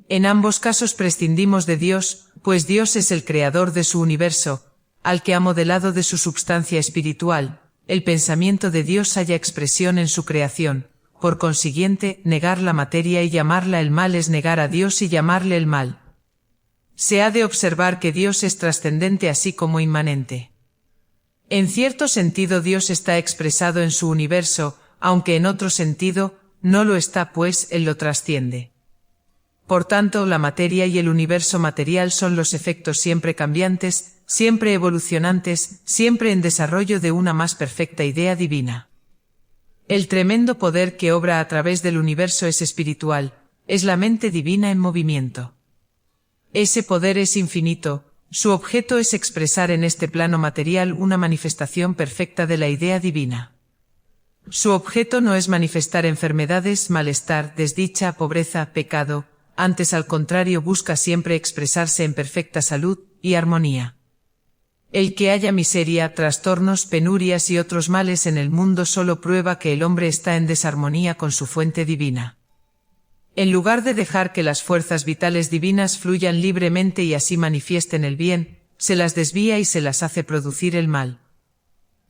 En ambos casos prescindimos de Dios, pues Dios es el creador de su universo, al que ha modelado de su substancia espiritual, el pensamiento de Dios halla expresión en su creación, por consiguiente, negar la materia y llamarla el mal es negar a Dios y llamarle el mal. Se ha de observar que Dios es trascendente así como inmanente. En cierto sentido Dios está expresado en su universo, aunque en otro sentido, no lo está pues Él lo trasciende. Por tanto, la materia y el universo material son los efectos siempre cambiantes, siempre evolucionantes, siempre en desarrollo de una más perfecta idea divina. El tremendo poder que obra a través del universo es espiritual, es la mente divina en movimiento. Ese poder es infinito. Su objeto es expresar en este plano material una manifestación perfecta de la idea divina. Su objeto no es manifestar enfermedades, malestar, desdicha, pobreza, pecado, antes al contrario busca siempre expresarse en perfecta salud y armonía. El que haya miseria, trastornos, penurias y otros males en el mundo solo prueba que el hombre está en desarmonía con su fuente divina. En lugar de dejar que las fuerzas vitales divinas fluyan libremente y así manifiesten el bien, se las desvía y se las hace producir el mal.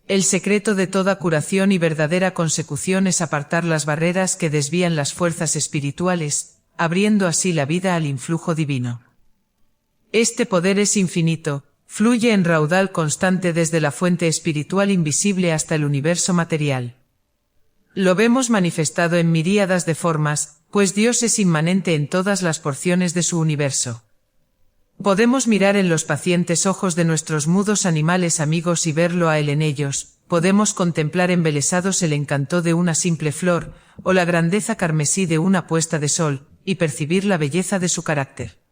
El secreto de toda curación y verdadera consecución es apartar las barreras que desvían las fuerzas espirituales, abriendo así la vida al influjo divino. Este poder es infinito, fluye en raudal constante desde la fuente espiritual invisible hasta el universo material. Lo vemos manifestado en miríadas de formas, pues Dios es inmanente en todas las porciones de su universo. Podemos mirar en los pacientes ojos de nuestros mudos animales amigos y verlo a Él en ellos, podemos contemplar embelesados el encanto de una simple flor, o la grandeza carmesí de una puesta de sol, y percibir la belleza de su carácter.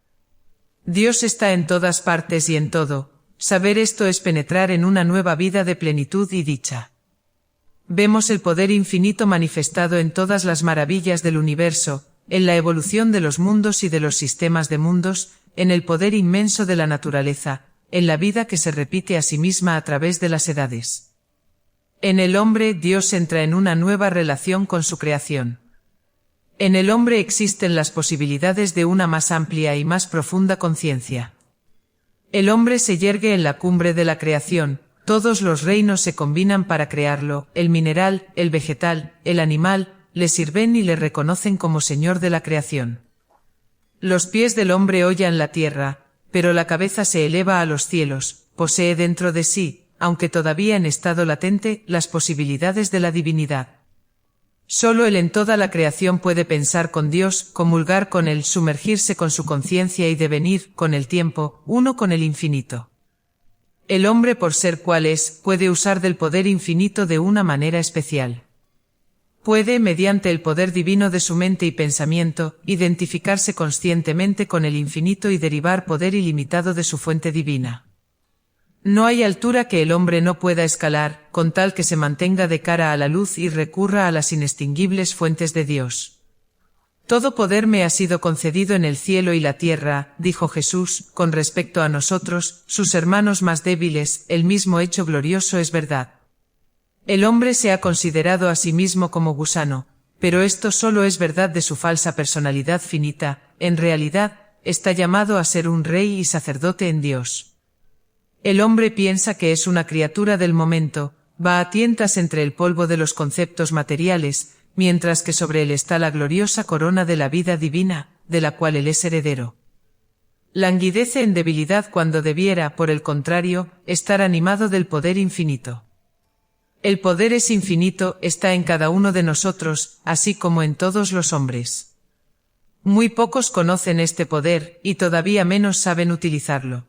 Dios está en todas partes y en todo, saber esto es penetrar en una nueva vida de plenitud y dicha. Vemos el poder infinito manifestado en todas las maravillas del universo, en la evolución de los mundos y de los sistemas de mundos, en el poder inmenso de la naturaleza, en la vida que se repite a sí misma a través de las edades. En el hombre Dios entra en una nueva relación con su creación. En el hombre existen las posibilidades de una más amplia y más profunda conciencia. El hombre se yergue en la cumbre de la creación, todos los reinos se combinan para crearlo, el mineral, el vegetal, el animal, le sirven y le reconocen como señor de la creación. Los pies del hombre hollan la tierra, pero la cabeza se eleva a los cielos, posee dentro de sí, aunque todavía en estado latente, las posibilidades de la divinidad. Solo Él en toda la creación puede pensar con Dios, comulgar con Él, sumergirse con su conciencia y devenir, con el tiempo, uno con el infinito. El hombre, por ser cual es, puede usar del poder infinito de una manera especial. Puede, mediante el poder divino de su mente y pensamiento, identificarse conscientemente con el infinito y derivar poder ilimitado de su fuente divina. No hay altura que el hombre no pueda escalar, con tal que se mantenga de cara a la luz y recurra a las inextinguibles fuentes de Dios. Todo poder me ha sido concedido en el cielo y la tierra, dijo Jesús, con respecto a nosotros, sus hermanos más débiles, el mismo hecho glorioso es verdad. El hombre se ha considerado a sí mismo como gusano, pero esto solo es verdad de su falsa personalidad finita, en realidad, está llamado a ser un rey y sacerdote en Dios. El hombre piensa que es una criatura del momento, va a tientas entre el polvo de los conceptos materiales, mientras que sobre él está la gloriosa corona de la vida divina, de la cual él es heredero. Languidece en debilidad cuando debiera, por el contrario, estar animado del poder infinito. El poder es infinito, está en cada uno de nosotros, así como en todos los hombres. Muy pocos conocen este poder, y todavía menos saben utilizarlo.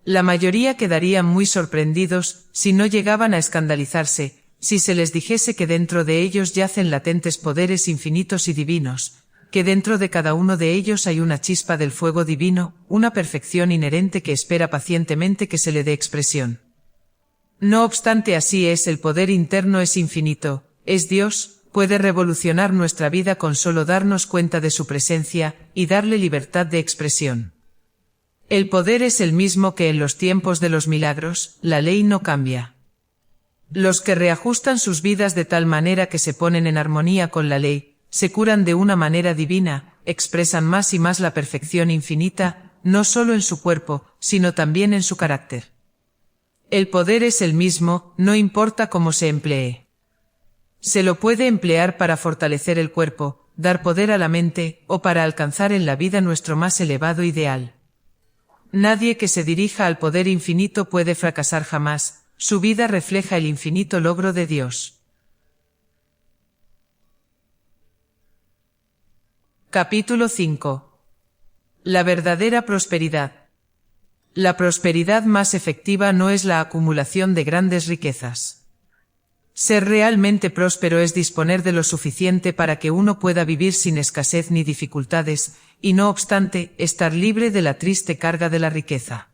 La mayoría quedarían muy sorprendidos, si no llegaban a escandalizarse, si se les dijese que dentro de ellos yacen latentes poderes infinitos y divinos, que dentro de cada uno de ellos hay una chispa del fuego divino, una perfección inherente que espera pacientemente que se le dé expresión. No obstante, así es, el poder interno es infinito, es Dios, puede revolucionar nuestra vida con solo darnos cuenta de su presencia, y darle libertad de expresión. El poder es el mismo que en los tiempos de los milagros, la ley no cambia. Los que reajustan sus vidas de tal manera que se ponen en armonía con la ley, se curan de una manera divina, expresan más y más la perfección infinita, no solo en su cuerpo, sino también en su carácter. El poder es el mismo, no importa cómo se emplee. Se lo puede emplear para fortalecer el cuerpo, dar poder a la mente, o para alcanzar en la vida nuestro más elevado ideal. Nadie que se dirija al poder infinito puede fracasar jamás, su vida refleja el infinito logro de Dios. Capítulo 5. La verdadera prosperidad. La prosperidad más efectiva no es la acumulación de grandes riquezas. Ser realmente próspero es disponer de lo suficiente para que uno pueda vivir sin escasez ni dificultades, y no obstante, estar libre de la triste carga de la riqueza.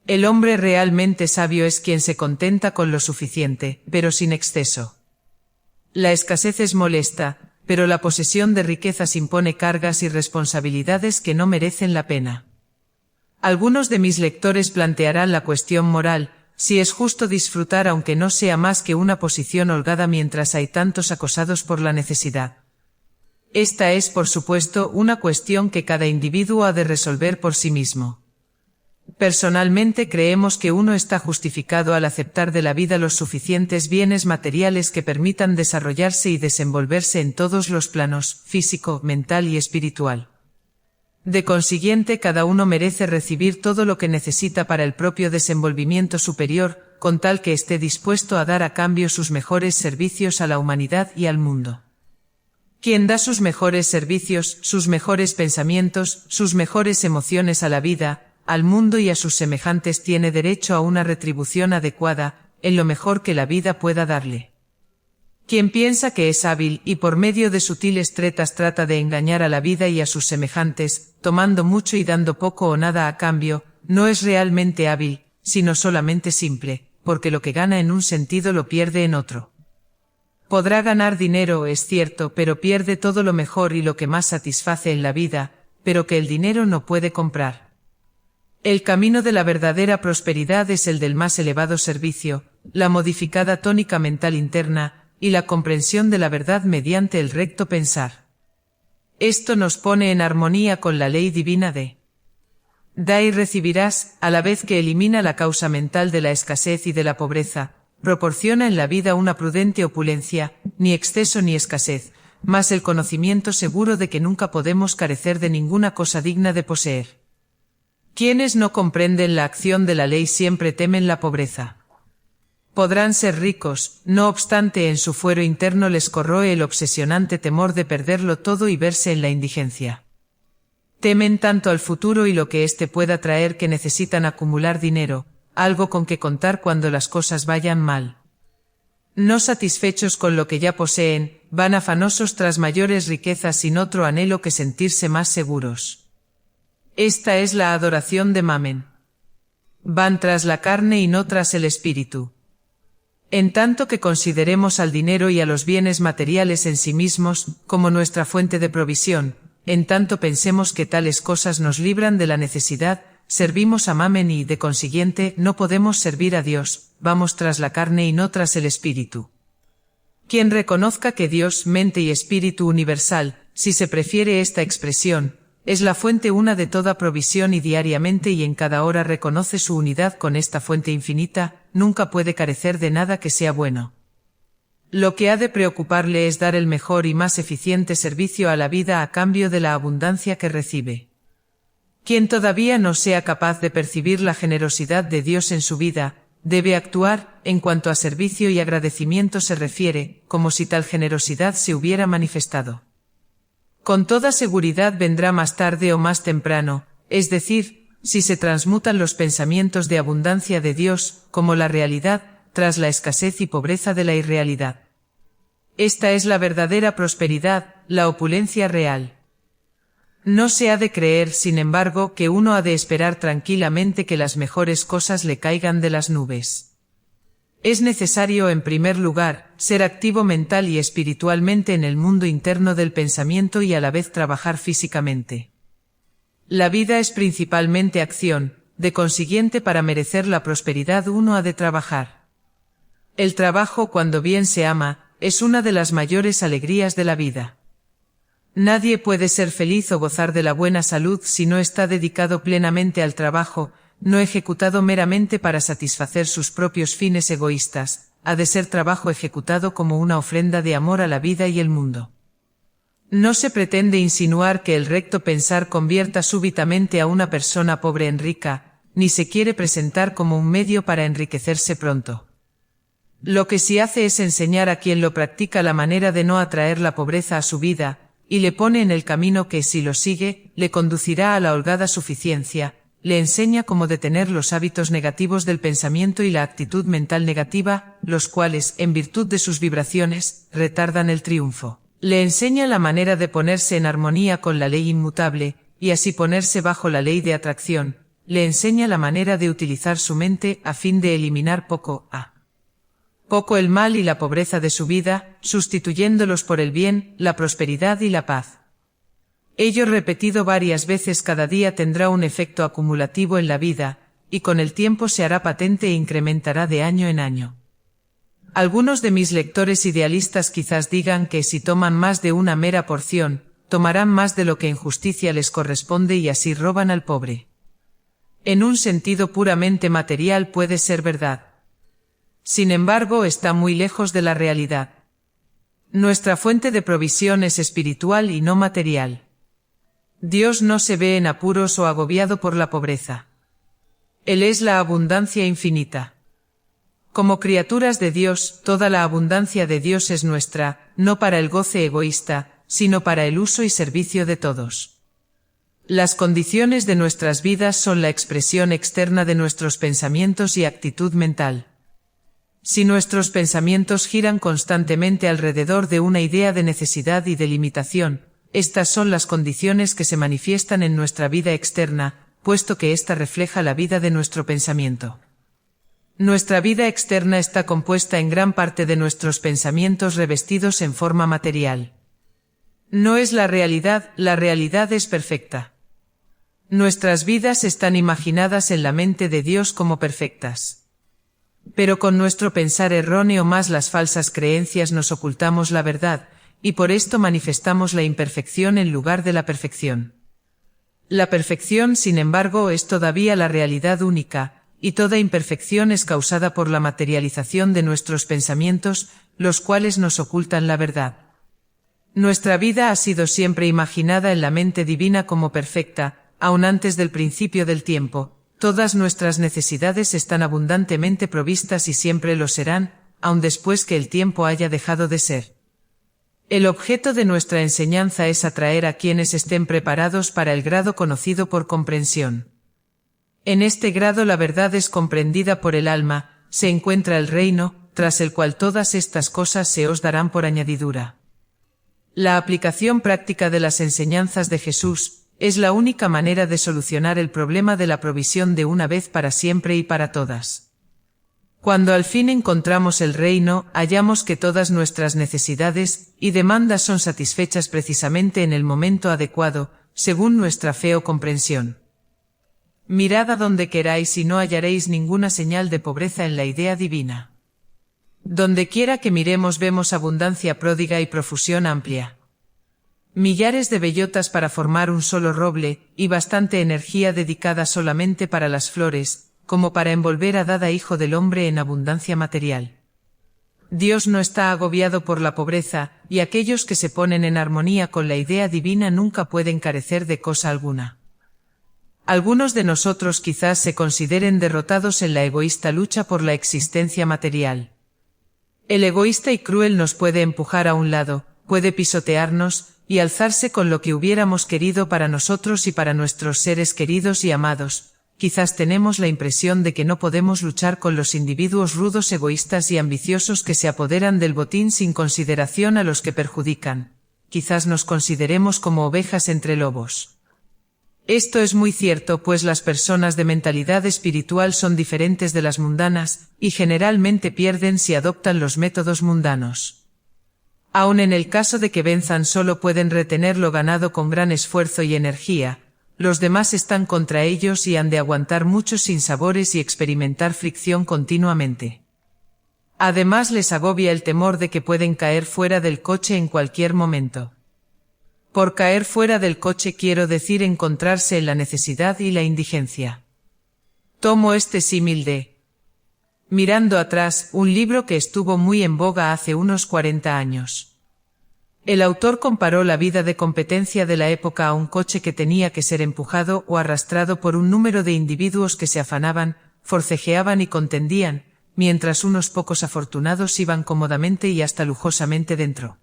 El hombre realmente sabio es quien se contenta con lo suficiente, pero sin exceso. La escasez es molesta, pero la posesión de riquezas impone cargas y responsabilidades que no merecen la pena. Algunos de mis lectores plantearán la cuestión moral, si es justo disfrutar aunque no sea más que una posición holgada mientras hay tantos acosados por la necesidad. Esta es, por supuesto, una cuestión que cada individuo ha de resolver por sí mismo. Personalmente creemos que uno está justificado al aceptar de la vida los suficientes bienes materiales que permitan desarrollarse y desenvolverse en todos los planos, físico, mental y espiritual. De consiguiente, cada uno merece recibir todo lo que necesita para el propio desenvolvimiento superior, con tal que esté dispuesto a dar a cambio sus mejores servicios a la humanidad y al mundo. Quien da sus mejores servicios, sus mejores pensamientos, sus mejores emociones a la vida, al mundo y a sus semejantes tiene derecho a una retribución adecuada, en lo mejor que la vida pueda darle. Quien piensa que es hábil y por medio de sutiles tretas trata de engañar a la vida y a sus semejantes, tomando mucho y dando poco o nada a cambio, no es realmente hábil, sino solamente simple, porque lo que gana en un sentido lo pierde en otro. Podrá ganar dinero, es cierto, pero pierde todo lo mejor y lo que más satisface en la vida, pero que el dinero no puede comprar. El camino de la verdadera prosperidad es el del más elevado servicio, la modificada tónica mental interna, y la comprensión de la verdad mediante el recto pensar. Esto nos pone en armonía con la ley divina de da y recibirás, a la vez que elimina la causa mental de la escasez y de la pobreza, proporciona en la vida una prudente opulencia, ni exceso ni escasez, mas el conocimiento seguro de que nunca podemos carecer de ninguna cosa digna de poseer. Quienes no comprenden la acción de la ley siempre temen la pobreza. Podrán ser ricos, no obstante en su fuero interno les corroe el obsesionante temor de perderlo todo y verse en la indigencia. Temen tanto al futuro y lo que éste pueda traer que necesitan acumular dinero, algo con que contar cuando las cosas vayan mal. No satisfechos con lo que ya poseen, van afanosos tras mayores riquezas sin otro anhelo que sentirse más seguros. Esta es la adoración de Mamen. Van tras la carne y no tras el espíritu. En tanto que consideremos al dinero y a los bienes materiales en sí mismos como nuestra fuente de provisión, en tanto pensemos que tales cosas nos libran de la necesidad, servimos a Mamen y, de consiguiente, no podemos servir a Dios, vamos tras la carne y no tras el espíritu. Quien reconozca que Dios, mente y espíritu universal, si se prefiere esta expresión, es la fuente una de toda provisión y diariamente y en cada hora reconoce su unidad con esta fuente infinita, nunca puede carecer de nada que sea bueno. Lo que ha de preocuparle es dar el mejor y más eficiente servicio a la vida a cambio de la abundancia que recibe. Quien todavía no sea capaz de percibir la generosidad de Dios en su vida, debe actuar, en cuanto a servicio y agradecimiento se refiere, como si tal generosidad se hubiera manifestado. Con toda seguridad vendrá más tarde o más temprano, es decir, si se transmutan los pensamientos de abundancia de Dios, como la realidad, tras la escasez y pobreza de la irrealidad. Esta es la verdadera prosperidad, la opulencia real. No se ha de creer, sin embargo, que uno ha de esperar tranquilamente que las mejores cosas le caigan de las nubes. Es necesario, en primer lugar, ser activo mental y espiritualmente en el mundo interno del pensamiento y a la vez trabajar físicamente. La vida es principalmente acción, de consiguiente para merecer la prosperidad uno ha de trabajar. El trabajo, cuando bien se ama, es una de las mayores alegrías de la vida. Nadie puede ser feliz o gozar de la buena salud si no está dedicado plenamente al trabajo, no ejecutado meramente para satisfacer sus propios fines egoístas, ha de ser trabajo ejecutado como una ofrenda de amor a la vida y el mundo. No se pretende insinuar que el recto pensar convierta súbitamente a una persona pobre en rica, ni se quiere presentar como un medio para enriquecerse pronto. Lo que sí hace es enseñar a quien lo practica la manera de no atraer la pobreza a su vida, y le pone en el camino que, si lo sigue, le conducirá a la holgada suficiencia. Le enseña cómo detener los hábitos negativos del pensamiento y la actitud mental negativa, los cuales, en virtud de sus vibraciones, retardan el triunfo. Le enseña la manera de ponerse en armonía con la ley inmutable, y así ponerse bajo la ley de atracción. Le enseña la manera de utilizar su mente a fin de eliminar poco a poco el mal y la pobreza de su vida, sustituyéndolos por el bien, la prosperidad y la paz. Ello repetido varias veces cada día tendrá un efecto acumulativo en la vida, y con el tiempo se hará patente e incrementará de año en año. Algunos de mis lectores idealistas quizás digan que si toman más de una mera porción, tomarán más de lo que en justicia les corresponde y así roban al pobre. En un sentido puramente material puede ser verdad. Sin embargo, está muy lejos de la realidad. Nuestra fuente de provisión es espiritual y no material. Dios no se ve en apuros o agobiado por la pobreza. Él es la abundancia infinita. Como criaturas de Dios, toda la abundancia de Dios es nuestra, no para el goce egoísta, sino para el uso y servicio de todos. Las condiciones de nuestras vidas son la expresión externa de nuestros pensamientos y actitud mental. Si nuestros pensamientos giran constantemente alrededor de una idea de necesidad y de limitación, estas son las condiciones que se manifiestan en nuestra vida externa, puesto que ésta refleja la vida de nuestro pensamiento. Nuestra vida externa está compuesta en gran parte de nuestros pensamientos revestidos en forma material. No es la realidad es perfecta. Nuestras vidas están imaginadas en la mente de Dios como perfectas. Pero con nuestro pensar erróneo más las falsas creencias nos ocultamos la verdad, y por esto manifestamos la imperfección en lugar de la perfección. La perfección, sin embargo, es todavía la realidad única, y toda imperfección es causada por la materialización de nuestros pensamientos, los cuales nos ocultan la verdad. Nuestra vida ha sido siempre imaginada en la mente divina como perfecta, aun antes del principio del tiempo. Todas nuestras necesidades están abundantemente provistas y siempre lo serán, aun después que el tiempo haya dejado de ser. El objeto de nuestra enseñanza es atraer a quienes estén preparados para el grado conocido por comprensión. En este grado la verdad es comprendida por el alma, se encuentra el reino, tras el cual todas estas cosas se os darán por añadidura. La aplicación práctica de las enseñanzas de Jesús es la única manera de solucionar el problema de la provisión de una vez para siempre y para todas. Cuando al fin encontramos el reino, hallamos que todas nuestras necesidades y demandas son satisfechas precisamente en el momento adecuado, según nuestra fe o comprensión. Mirad a donde queráis y no hallaréis ninguna señal de pobreza en la idea divina. Donde quiera que miremos vemos abundancia pródiga y profusión amplia. Millares de bellotas para formar un solo roble, y bastante energía dedicada solamente para las flores, como para envolver a Dada hijo del hombre en abundancia material. Dios no está agobiado por la pobreza, y aquellos que se ponen en armonía con la idea divina nunca pueden carecer de cosa alguna. Algunos de nosotros quizás se consideren derrotados en la egoísta lucha por la existencia material. El egoísta y cruel nos puede empujar a un lado, puede pisotearnos, y alzarse con lo que hubiéramos querido para nosotros y para nuestros seres queridos y amados. Quizás tenemos la impresión de que no podemos luchar con los individuos rudos, egoístas y ambiciosos que se apoderan del botín sin consideración a los que perjudican. Quizás nos consideremos como ovejas entre lobos. Esto es muy cierto, pues las personas de mentalidad espiritual son diferentes de las mundanas, y generalmente pierden si adoptan los métodos mundanos. Aun en el caso de que venzan solo pueden retener lo ganado con gran esfuerzo y energía, los demás están contra ellos y han de aguantar muchos sinsabores y experimentar fricción continuamente. Además les agobia el temor de que pueden caer fuera del coche en cualquier momento. Por caer fuera del coche quiero decir encontrarse en la necesidad y la indigencia. Tomo este símil de Mirando atrás, un libro que estuvo muy en boga hace unos 40 años. El autor comparó la vida de competencia de la época a un coche que tenía que ser empujado o arrastrado por un número de individuos que se afanaban, forcejeaban y contendían, mientras unos pocos afortunados iban cómodamente y hasta lujosamente dentro.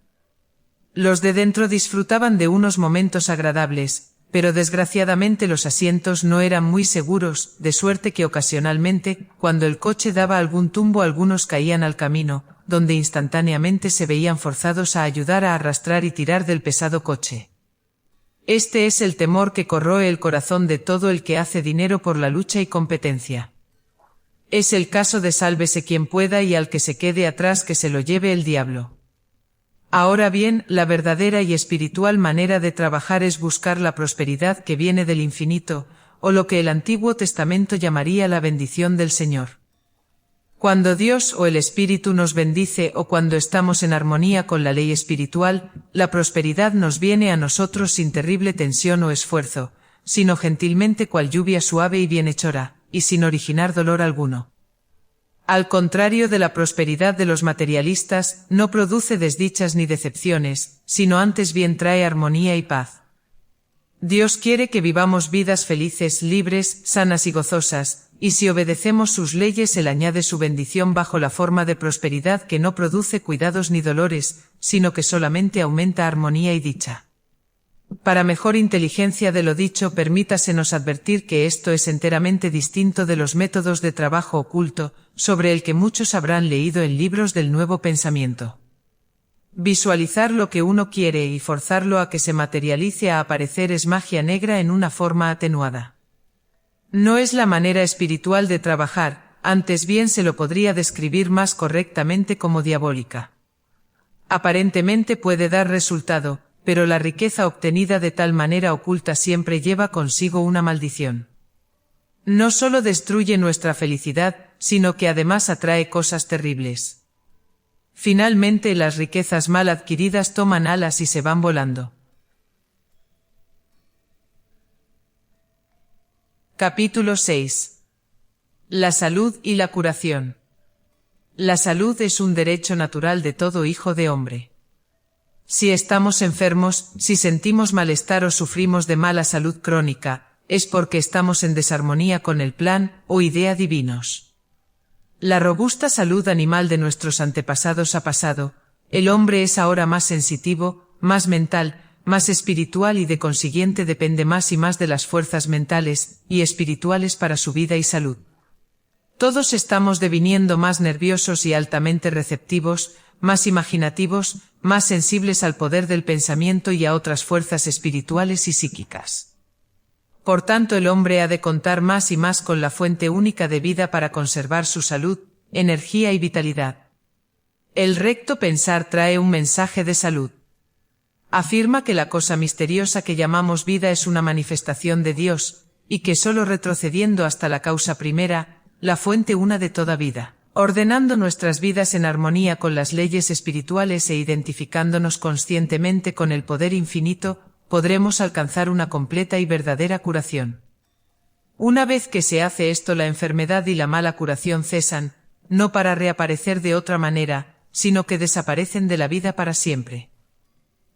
Los de dentro disfrutaban de unos momentos agradables, pero desgraciadamente los asientos no eran muy seguros, de suerte que ocasionalmente, cuando el coche daba algún tumbo, algunos caían al camino, donde instantáneamente se veían forzados a ayudar a arrastrar y tirar del pesado coche. Este es el temor que corroe el corazón de todo el que hace dinero por la lucha y competencia. Es el caso de sálvese quien pueda y al que se quede atrás que se lo lleve el diablo. Ahora bien, la verdadera y espiritual manera de trabajar es buscar la prosperidad que viene del infinito, o lo que el Antiguo Testamento llamaría la bendición del Señor. Cuando Dios o el Espíritu nos bendice o cuando estamos en armonía con la ley espiritual, la prosperidad nos viene a nosotros sin terrible tensión o esfuerzo, sino gentilmente cual lluvia suave y bienhechora, y sin originar dolor alguno. Al contrario de la prosperidad de los materialistas, no produce desdichas ni decepciones, sino antes bien trae armonía y paz. Dios quiere que vivamos vidas felices, libres, sanas y gozosas, y si obedecemos sus leyes Él añade su bendición bajo la forma de prosperidad que no produce cuidados ni dolores, sino que solamente aumenta armonía y dicha. Para mejor inteligencia de lo dicho, permítasenos advertir que esto es enteramente distinto de los métodos de trabajo oculto, sobre el que muchos habrán leído en libros del nuevo pensamiento. Visualizar lo que uno quiere y forzarlo a que se materialice a aparecer es magia negra en una forma atenuada. No es la manera espiritual de trabajar, antes bien se lo podría describir más correctamente como diabólica. Aparentemente puede dar resultado, pero la riqueza obtenida de tal manera oculta siempre lleva consigo una maldición. No solo destruye nuestra felicidad, sino que además atrae cosas terribles. Finalmente las riquezas mal adquiridas toman alas y se van volando. Capítulo 6. La salud y la curación. La salud es un derecho natural de todo hijo de hombre. Si estamos enfermos, si sentimos malestar o sufrimos de mala salud crónica, es porque estamos en desarmonía con el plan o idea divinos. La robusta salud animal de nuestros antepasados ha pasado, el hombre es ahora más sensitivo, más mental, más espiritual y de consiguiente depende más y más de las fuerzas mentales y espirituales para su vida y salud. Todos estamos deviniendo más nerviosos y altamente receptivos, más imaginativos, más sensibles al poder del pensamiento y a otras fuerzas espirituales y psíquicas. Por tanto, el hombre ha de contar más y más con la fuente única de vida para conservar su salud, energía y vitalidad. El recto pensar trae un mensaje de salud. Afirma que la cosa misteriosa que llamamos vida es una manifestación de Dios, y que sólo retrocediendo hasta la causa primera, la fuente una de toda vida, ordenando nuestras vidas en armonía con las leyes espirituales e identificándonos conscientemente con el poder infinito, podremos alcanzar una completa y verdadera curación. Una vez que se hace esto, la enfermedad y la mala curación cesan, no para reaparecer de otra manera, sino que desaparecen de la vida para siempre.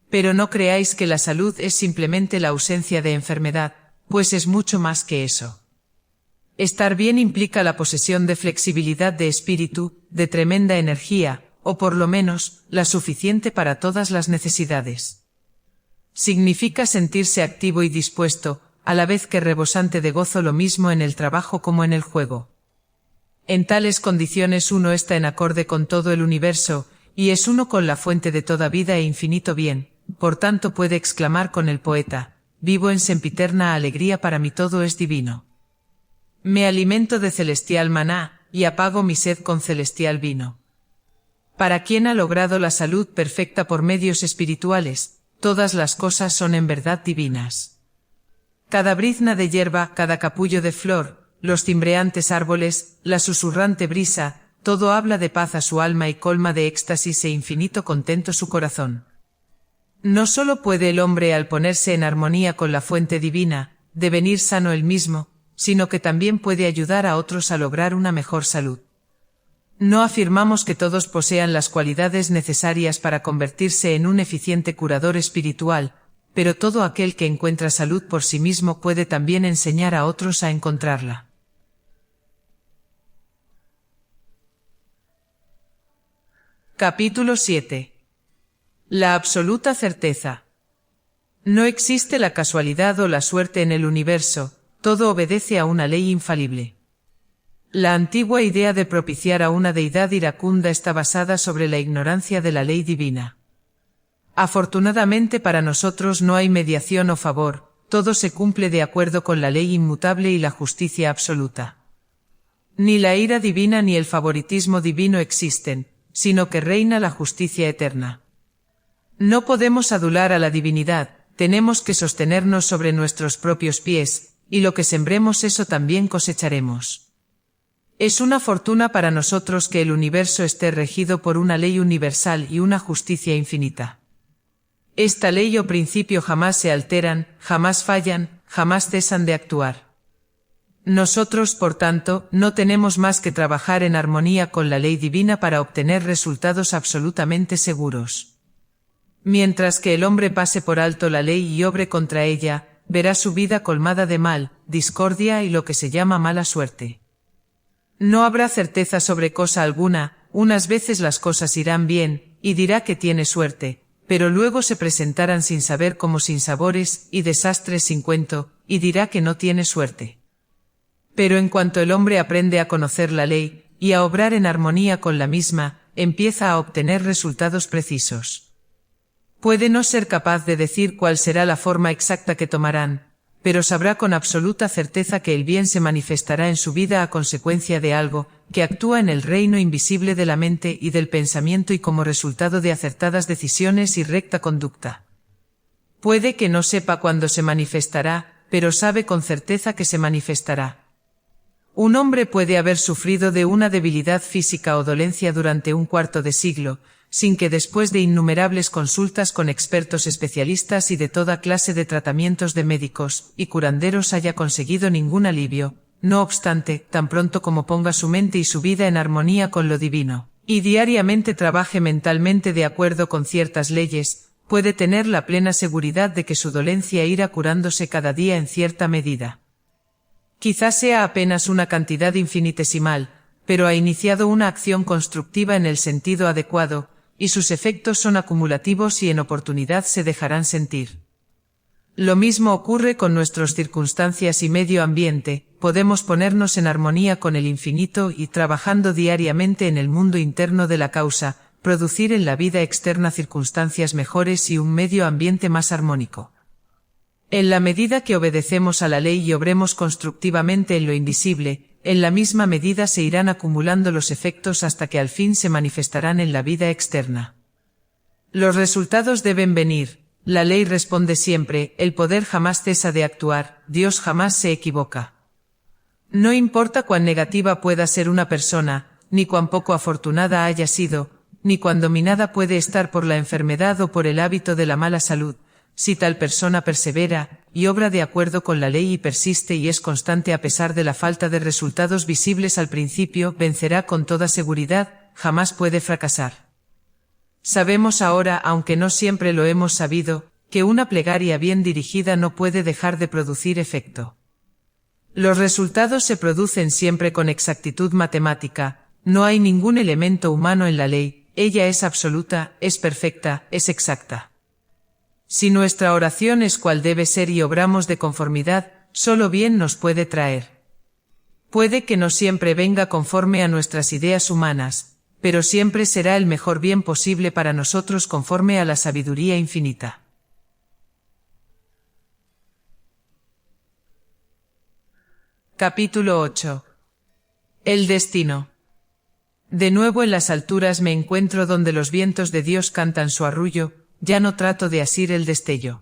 Pero no creáis que la salud es simplemente la ausencia de enfermedad, pues es mucho más que eso. Estar bien implica la posesión de flexibilidad de espíritu, de tremenda energía, o por lo menos, la suficiente para todas las necesidades. Significa sentirse activo y dispuesto, a la vez que rebosante de gozo, lo mismo en el trabajo como en el juego. En tales condiciones uno está en acorde con todo el universo, y es uno con la fuente de toda vida e infinito bien, por tanto puede exclamar con el poeta: vivo en sempiterna alegría, para mí todo es divino. Me alimento de celestial maná, y apago mi sed con celestial vino. Para quien ha logrado la salud perfecta por medios espirituales, todas las cosas son en verdad divinas. Cada brizna de hierba, cada capullo de flor, los cimbreantes árboles, la susurrante brisa, todo habla de paz a su alma y colma de éxtasis e infinito contento su corazón. No solo puede el hombre, al ponerse en armonía con la fuente divina, devenir sano él mismo, sino que también puede ayudar a otros a lograr una mejor salud. No afirmamos que todos posean las cualidades necesarias para convertirse en un eficiente curador espiritual, pero todo aquel que encuentra salud por sí mismo puede también enseñar a otros a encontrarla. Capítulo 7. La absoluta certeza. No existe la casualidad o la suerte en el universo, todo obedece a una ley infalible. La antigua idea de propiciar a una deidad iracunda está basada sobre la ignorancia de la ley divina. Afortunadamente para nosotros no hay mediación o favor, todo se cumple de acuerdo con la ley inmutable y la justicia absoluta. Ni la ira divina ni el favoritismo divino existen, sino que reina la justicia eterna. No podemos adular a la divinidad, tenemos que sostenernos sobre nuestros propios pies, y lo que sembremos eso también cosecharemos. Es una fortuna para nosotros que el universo esté regido por una ley universal y una justicia infinita. Esta ley o principio jamás se alteran, jamás fallan, jamás cesan de actuar. Nosotros, por tanto, no tenemos más que trabajar en armonía con la ley divina para obtener resultados absolutamente seguros. Mientras que el hombre pase por alto la ley y obre contra ella, verá su vida colmada de mal, discordia y lo que se llama mala suerte. No habrá certeza sobre cosa alguna, unas veces las cosas irán bien, y dirá que tiene suerte, pero luego se presentarán sin saber como sinsabores y desastres sin cuento, y dirá que no tiene suerte. Pero en cuanto el hombre aprende a conocer la ley, y a obrar en armonía con la misma, empieza a obtener resultados precisos. Puede no ser capaz de decir cuál será la forma exacta que tomarán, pero sabrá con absoluta certeza que el bien se manifestará en su vida a consecuencia de algo, que actúa en el reino invisible de la mente y del pensamiento y como resultado de acertadas decisiones y recta conducta. Puede que no sepa cuándo se manifestará, pero sabe con certeza que se manifestará. Un hombre puede haber sufrido de una debilidad física o dolencia durante un cuarto de siglo, sin que después de innumerables consultas con expertos especialistas y de toda clase de tratamientos de médicos y curanderos haya conseguido ningún alivio. No obstante, tan pronto como ponga su mente y su vida en armonía con lo divino, y diariamente trabaje mentalmente de acuerdo con ciertas leyes, puede tener la plena seguridad de que su dolencia irá curándose cada día en cierta medida. Quizás sea apenas una cantidad infinitesimal, pero ha iniciado una acción constructiva en el sentido adecuado, y sus efectos son acumulativos y en oportunidad se dejarán sentir. Lo mismo ocurre con nuestras circunstancias y medio ambiente, podemos ponernos en armonía con el infinito y, trabajando diariamente en el mundo interno de la causa, producir en la vida externa circunstancias mejores y un medio ambiente más armónico. En la medida que obedecemos a la ley y obremos constructivamente en lo invisible, en la misma medida se irán acumulando los efectos hasta que al fin se manifestarán en la vida externa. Los resultados deben venir, la ley responde siempre, el poder jamás cesa de actuar, Dios jamás se equivoca. No importa cuán negativa pueda ser una persona, ni cuán poco afortunada haya sido, ni cuán dominada puede estar por la enfermedad o por el hábito de la mala salud. Si tal persona persevera, y obra de acuerdo con la ley y persiste y es constante a pesar de la falta de resultados visibles al principio, vencerá con toda seguridad, jamás puede fracasar. Sabemos ahora, aunque no siempre lo hemos sabido, que una plegaria bien dirigida no puede dejar de producir efecto. Los resultados se producen siempre con exactitud matemática, no hay ningún elemento humano en la ley, ella es absoluta, es perfecta, es exacta. Si nuestra oración es cual debe ser y obramos de conformidad, solo bien nos puede traer. Puede que no siempre venga conforme a nuestras ideas humanas, pero siempre será el mejor bien posible para nosotros conforme a la sabiduría infinita. Capítulo 8. El destino. De nuevo en las alturas me encuentro donde los vientos de Dios cantan su arrullo. Ya no trato de asir el destello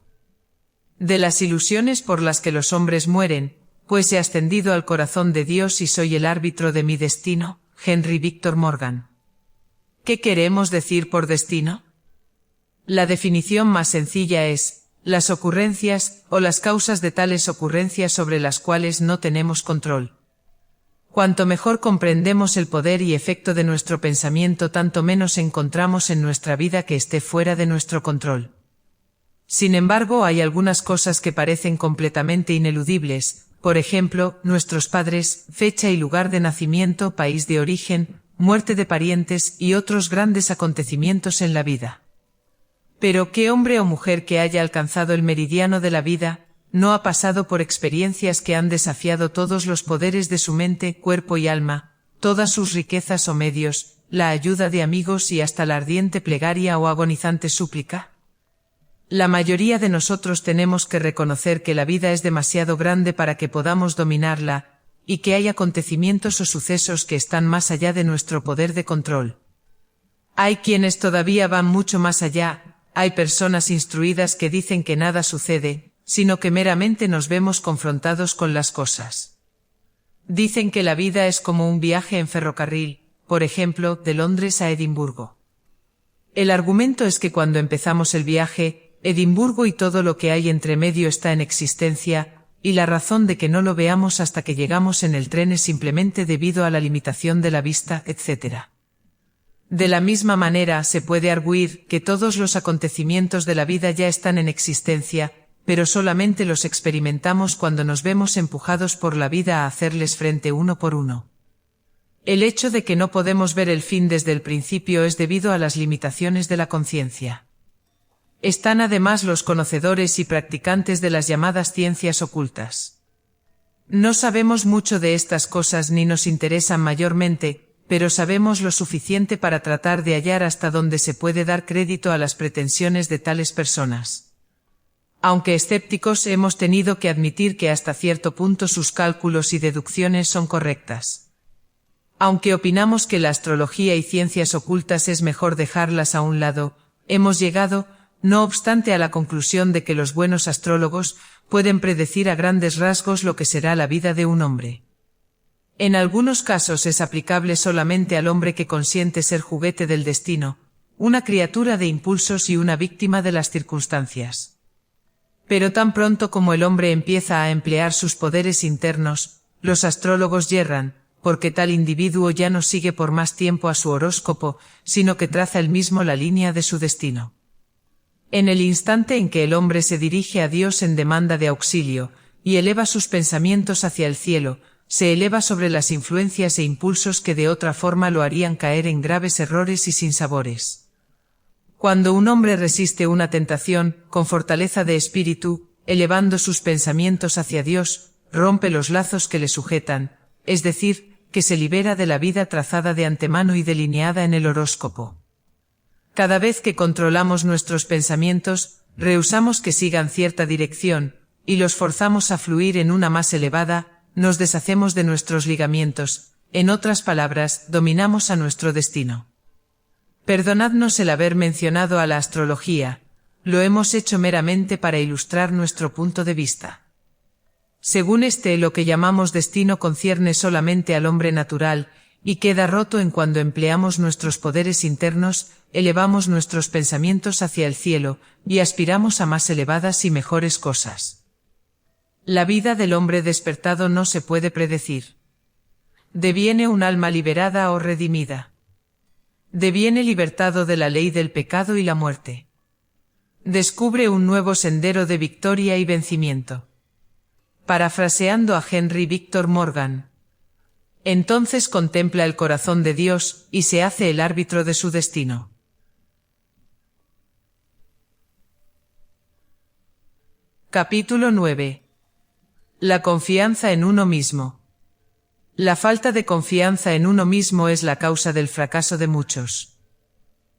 de las ilusiones por las que los hombres mueren, pues he ascendido al corazón de Dios y soy el árbitro de mi destino. Henry Victor Morgan. ¿Qué queremos decir por destino? La definición más sencilla es, las ocurrencias, o las causas de tales ocurrencias sobre las cuales no tenemos control. Cuanto mejor comprendemos el poder y efecto de nuestro pensamiento, tanto menos encontramos en nuestra vida que esté fuera de nuestro control. Sin embargo, hay algunas cosas que parecen completamente ineludibles, por ejemplo, nuestros padres, fecha y lugar de nacimiento, país de origen, muerte de parientes y otros grandes acontecimientos en la vida. Pero ¿qué hombre o mujer que haya alcanzado el meridiano de la vida no ha pasado por experiencias que han desafiado todos los poderes de su mente, cuerpo y alma, todas sus riquezas o medios, la ayuda de amigos y hasta la ardiente plegaria o agonizante súplica? La mayoría de nosotros tenemos que reconocer que la vida es demasiado grande para que podamos dominarla, y que hay acontecimientos o sucesos que están más allá de nuestro poder de control. Hay quienes todavía van mucho más allá, hay personas instruidas que dicen que nada sucede, sino que meramente nos vemos confrontados con las cosas. Dicen que la vida es como un viaje en ferrocarril, por ejemplo, de Londres a Edimburgo. El argumento es que cuando empezamos el viaje, Edimburgo y todo lo que hay entre medio está en existencia, y la razón de que no lo veamos hasta que llegamos en el tren es simplemente debido a la limitación de la vista, etc. De la misma manera se puede arguir que todos los acontecimientos de la vida ya están en existencia, pero solamente los experimentamos cuando nos vemos empujados por la vida a hacerles frente uno por uno. El hecho de que no podemos ver el fin desde el principio es debido a las limitaciones de la conciencia. Están además los conocedores y practicantes de las llamadas ciencias ocultas. No sabemos mucho de estas cosas ni nos interesan mayormente, pero sabemos lo suficiente para tratar de hallar hasta dónde se puede dar crédito a las pretensiones de tales personas. Aunque escépticos, hemos tenido que admitir que hasta cierto punto sus cálculos y deducciones son correctas. Aunque opinamos que la astrología y ciencias ocultas es mejor dejarlas a un lado, hemos llegado, no obstante, a la conclusión de que los buenos astrólogos pueden predecir a grandes rasgos lo que será la vida de un hombre. En algunos casos es aplicable solamente al hombre que consiente ser juguete del destino, una criatura de impulsos y una víctima de las circunstancias. Pero tan pronto como el hombre empieza a emplear sus poderes internos, los astrólogos yerran, porque tal individuo ya no sigue por más tiempo a su horóscopo, sino que traza él mismo la línea de su destino. En el instante en que el hombre se dirige a Dios en demanda de auxilio, y eleva sus pensamientos hacia el cielo, se eleva sobre las influencias e impulsos que de otra forma lo harían caer en graves errores y sinsabores. Cuando un hombre resiste una tentación, con fortaleza de espíritu, elevando sus pensamientos hacia Dios, rompe los lazos que le sujetan, es decir, que se libera de la vida trazada de antemano y delineada en el horóscopo. Cada vez que controlamos nuestros pensamientos, rehusamos que sigan cierta dirección, y los forzamos a fluir en una más elevada, nos deshacemos de nuestros ligamientos, en otras palabras, dominamos a nuestro destino. Perdonadnos el haber mencionado a la astrología, lo hemos hecho meramente para ilustrar nuestro punto de vista. Según lo que llamamos destino concierne solamente al hombre natural, y queda roto en cuando empleamos nuestros poderes internos, elevamos nuestros pensamientos hacia el cielo, y aspiramos a más elevadas y mejores cosas. La vida del hombre despertado no se puede predecir. Deviene un alma liberada o redimida. Deviene libertado de la ley del pecado y la muerte. Descubre un nuevo sendero de victoria y vencimiento. Parafraseando a Henry Victor Morgan. Entonces contempla el corazón de Dios, y se hace el árbitro de su destino. Capítulo 9. La confianza en uno mismo. La falta de confianza en uno mismo es la causa del fracaso de muchos.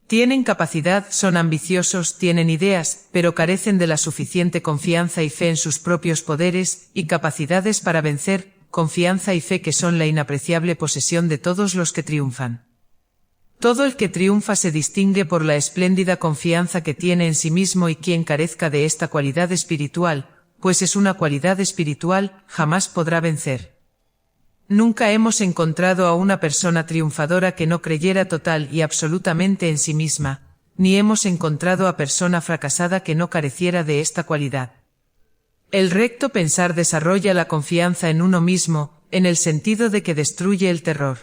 Tienen capacidad, son ambiciosos, tienen ideas, pero carecen de la suficiente confianza y fe en sus propios poderes y capacidades para vencer, confianza y fe que son la inapreciable posesión de todos los que triunfan. Todo el que triunfa se distingue por la espléndida confianza que tiene en sí mismo, y quien carezca de esta cualidad espiritual, pues es una cualidad espiritual, jamás podrá vencer. Nunca hemos encontrado a una persona triunfadora que no creyera total y absolutamente en sí misma, ni hemos encontrado a persona fracasada que no careciera de esta cualidad. El recto pensar desarrolla la confianza en uno mismo, en el sentido de que destruye el terror.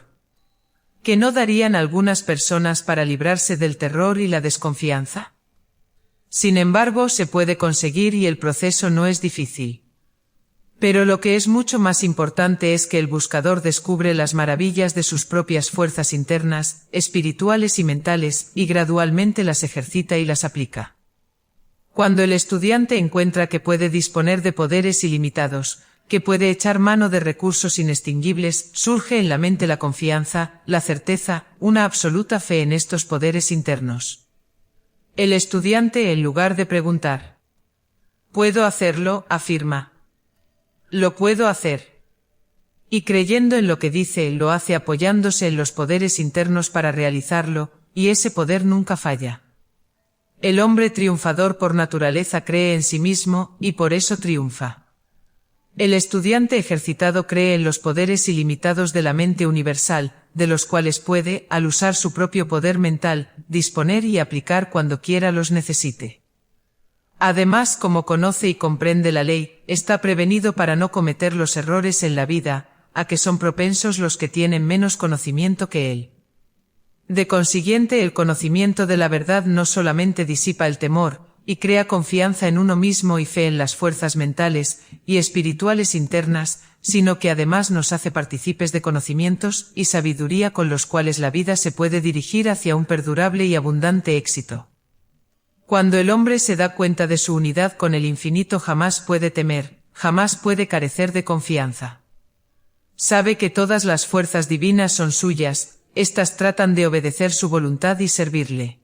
¿Qué no darían algunas personas para librarse del terror y la desconfianza? Sin embargo, se puede conseguir y el proceso no es difícil. Pero lo que es mucho más importante es que el buscador descubre las maravillas de sus propias fuerzas internas, espirituales y mentales, y gradualmente las ejercita y las aplica. Cuando el estudiante encuentra que puede disponer de poderes ilimitados, que puede echar mano de recursos inextinguibles, surge en la mente la confianza, la certeza, una absoluta fe en estos poderes internos. El estudiante, en lugar de preguntar, ¿puedo hacerlo?, afirma, lo puedo hacer. Y creyendo en lo que dice, lo hace apoyándose en los poderes internos para realizarlo, y ese poder nunca falla. El hombre triunfador por naturaleza cree en sí mismo, y por eso triunfa. El estudiante ejercitado cree en los poderes ilimitados de la mente universal, de los cuales puede, al usar su propio poder mental, disponer y aplicar cuando quiera los necesite. Además, como conoce y comprende la ley, está prevenido para no cometer los errores en la vida, a que son propensos los que tienen menos conocimiento que él. De consiguiente, el conocimiento de la verdad no solamente disipa el temor, y crea confianza en uno mismo y fe en las fuerzas mentales y espirituales internas, sino que además nos hace partícipes de conocimientos y sabiduría con los cuales la vida se puede dirigir hacia un perdurable y abundante éxito. Cuando el hombre se da cuenta de su unidad con el infinito, jamás puede temer, jamás puede carecer de confianza. Sabe que todas las fuerzas divinas son suyas, éstas tratan de obedecer su voluntad y servirle.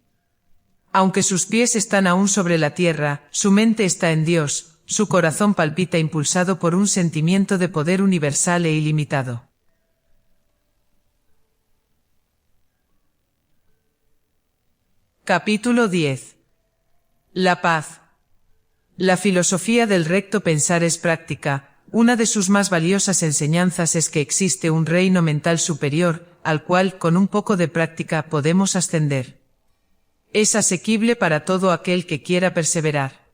Aunque sus pies están aún sobre la tierra, su mente está en Dios, su corazón palpita impulsado por un sentimiento de poder universal e ilimitado. Capítulo 10. La paz. La filosofía del recto pensar es práctica. Una de sus más valiosas enseñanzas es que existe un reino mental superior, al cual, con un poco de práctica, podemos ascender. Es asequible para todo aquel que quiera perseverar.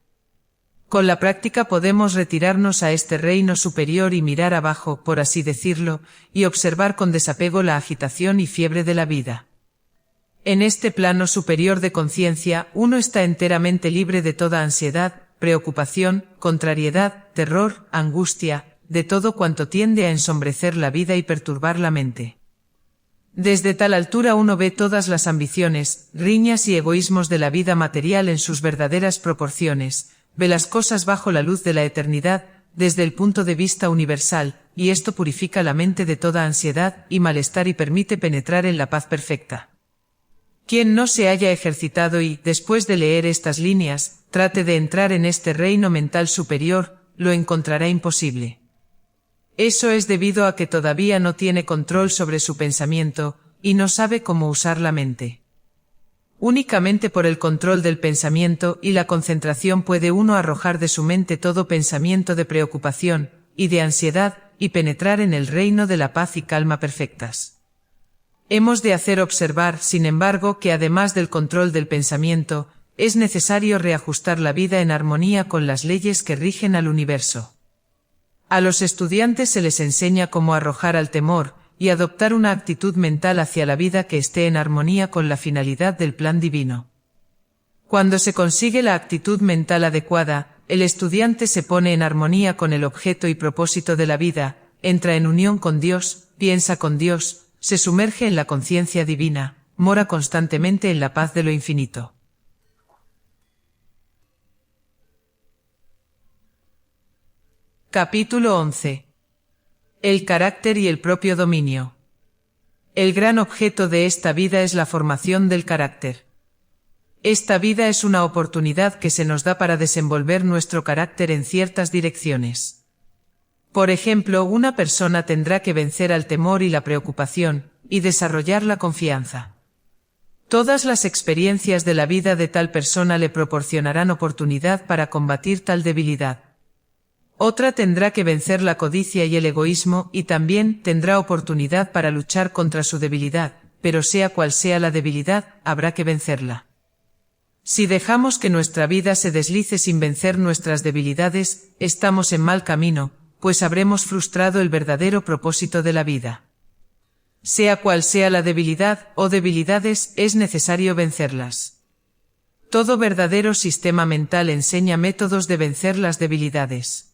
Con la práctica podemos retirarnos a este reino superior y mirar abajo, por así decirlo, y observar con desapego la agitación y fiebre de la vida. En este plano superior de conciencia, uno está enteramente libre de toda ansiedad, preocupación, contrariedad, terror, angustia, de todo cuanto tiende a ensombrecer la vida y perturbar la mente. Desde tal altura uno ve todas las ambiciones, riñas y egoísmos de la vida material en sus verdaderas proporciones, ve las cosas bajo la luz de la eternidad, desde el punto de vista universal, y esto purifica la mente de toda ansiedad y malestar y permite penetrar en la paz perfecta. Quien no se haya ejercitado y, después de leer estas líneas, trate de entrar en este reino mental superior, lo encontrará imposible. Eso es debido a que todavía no tiene control sobre su pensamiento, y no sabe cómo usar la mente. Únicamente por el control del pensamiento y la concentración puede uno arrojar de su mente todo pensamiento de preocupación y de ansiedad y penetrar en el reino de la paz y calma perfectas. Hemos de hacer observar, sin embargo, que además del control del pensamiento, es necesario reajustar la vida en armonía con las leyes que rigen al universo. A los estudiantes se les enseña cómo arrojar al temor y adoptar una actitud mental hacia la vida que esté en armonía con la finalidad del plan divino. Cuando se consigue la actitud mental adecuada, el estudiante se pone en armonía con el objeto y propósito de la vida, entra en unión con Dios, piensa con Dios, se sumerge en la conciencia divina, mora constantemente en la paz de lo infinito. Capítulo 11. El carácter y el propio dominio. El gran objeto de esta vida es la formación del carácter. Esta vida es una oportunidad que se nos da para desenvolver nuestro carácter en ciertas direcciones. Por ejemplo, una persona tendrá que vencer al temor y la preocupación, y desarrollar la confianza. Todas las experiencias de la vida de tal persona le proporcionarán oportunidad para combatir tal debilidad. Otra tendrá que vencer la codicia y el egoísmo y también tendrá oportunidad para luchar contra su debilidad, pero sea cual sea la debilidad, habrá que vencerla. Si dejamos que nuestra vida se deslice sin vencer nuestras debilidades, estamos en mal camino, pues habremos frustrado el verdadero propósito de la vida. Sea cual sea la debilidad o debilidades, es necesario vencerlas. Todo verdadero sistema mental enseña métodos de vencer las debilidades.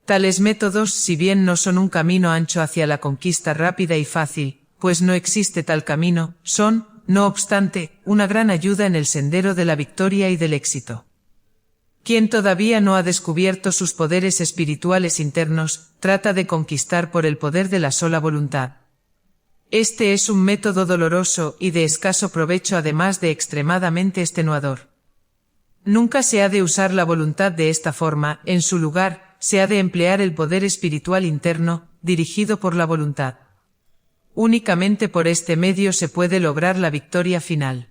Tales métodos, si bien no son un camino ancho hacia la conquista rápida y fácil, pues no existe tal camino, son, no obstante, una gran ayuda en el sendero de la victoria y del éxito. Quien todavía no ha descubierto sus poderes espirituales internos, trata de conquistar por el poder de la sola voluntad. Este es un método doloroso y de escaso provecho, además de extremadamente extenuador. Nunca se ha de usar la voluntad de esta forma, en su lugar, se ha de emplear el poder espiritual interno, dirigido por la voluntad. Únicamente por este medio se puede lograr la victoria final.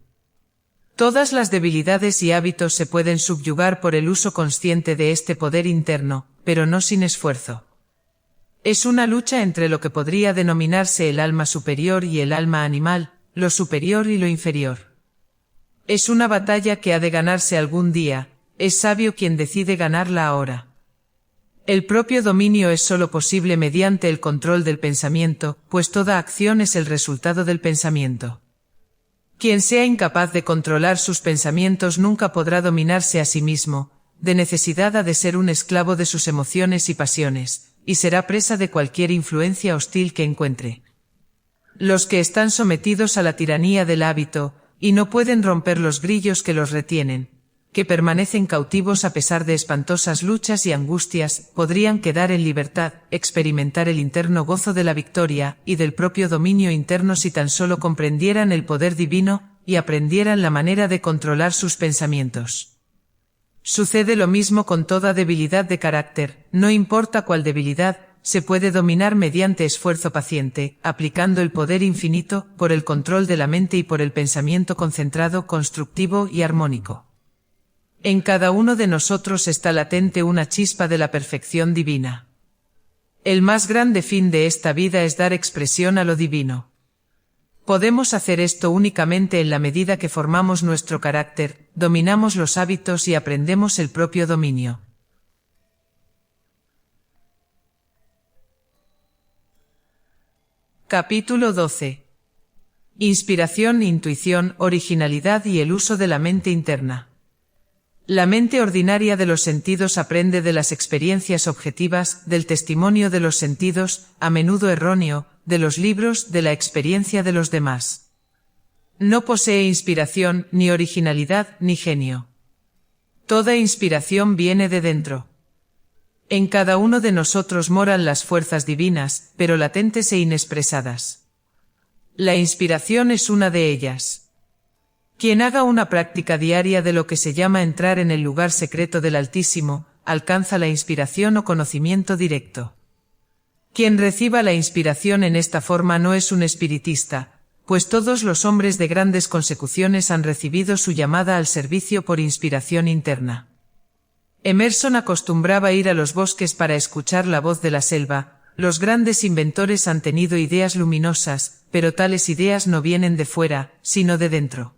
Todas las debilidades y hábitos se pueden subyugar por el uso consciente de este poder interno, pero no sin esfuerzo. Es una lucha entre lo que podría denominarse el alma superior y el alma animal, lo superior y lo inferior. Es una batalla que ha de ganarse algún día, es sabio quien decide ganarla ahora. El propio dominio es sólo posible mediante el control del pensamiento, pues toda acción es el resultado del pensamiento. Quien sea incapaz de controlar sus pensamientos nunca podrá dominarse a sí mismo, de necesidad ha de ser un esclavo de sus emociones y pasiones, y será presa de cualquier influencia hostil que encuentre. Los que están sometidos a la tiranía del hábito, y no pueden romper los grillos que los retienen, que permanecen cautivos a pesar de espantosas luchas y angustias, podrían quedar en libertad, experimentar el interno gozo de la victoria y del propio dominio interno si tan solo comprendieran el poder divino y aprendieran la manera de controlar sus pensamientos. Sucede lo mismo con toda debilidad de carácter, no importa cuál debilidad, se puede dominar mediante esfuerzo paciente, aplicando el poder infinito, por el control de la mente y por el pensamiento concentrado, constructivo y armónico. En cada uno de nosotros está latente una chispa de la perfección divina. El más grande fin de esta vida es dar expresión a lo divino. Podemos hacer esto únicamente en la medida que formamos nuestro carácter, dominamos los hábitos y aprendemos el propio dominio. Capítulo 12. Inspiración, intuición, originalidad y el uso de la mente interna. La mente ordinaria de los sentidos aprende de las experiencias objetivas, del testimonio de los sentidos, a menudo erróneo, de los libros, de la experiencia de los demás. No posee inspiración, ni originalidad, ni genio. Toda inspiración viene de dentro. En cada uno de nosotros moran las fuerzas divinas, pero latentes e inexpresadas. La inspiración es una de ellas. Quien haga una práctica diaria de lo que se llama entrar en el lugar secreto del Altísimo, alcanza la inspiración o conocimiento directo. Quien reciba la inspiración en esta forma no es un espiritista, pues todos los hombres de grandes consecuciones han recibido su llamada al servicio por inspiración interna. Emerson acostumbraba ir a los bosques para escuchar la voz de la selva. Los grandes inventores han tenido ideas luminosas, pero tales ideas no vienen de fuera, sino de dentro.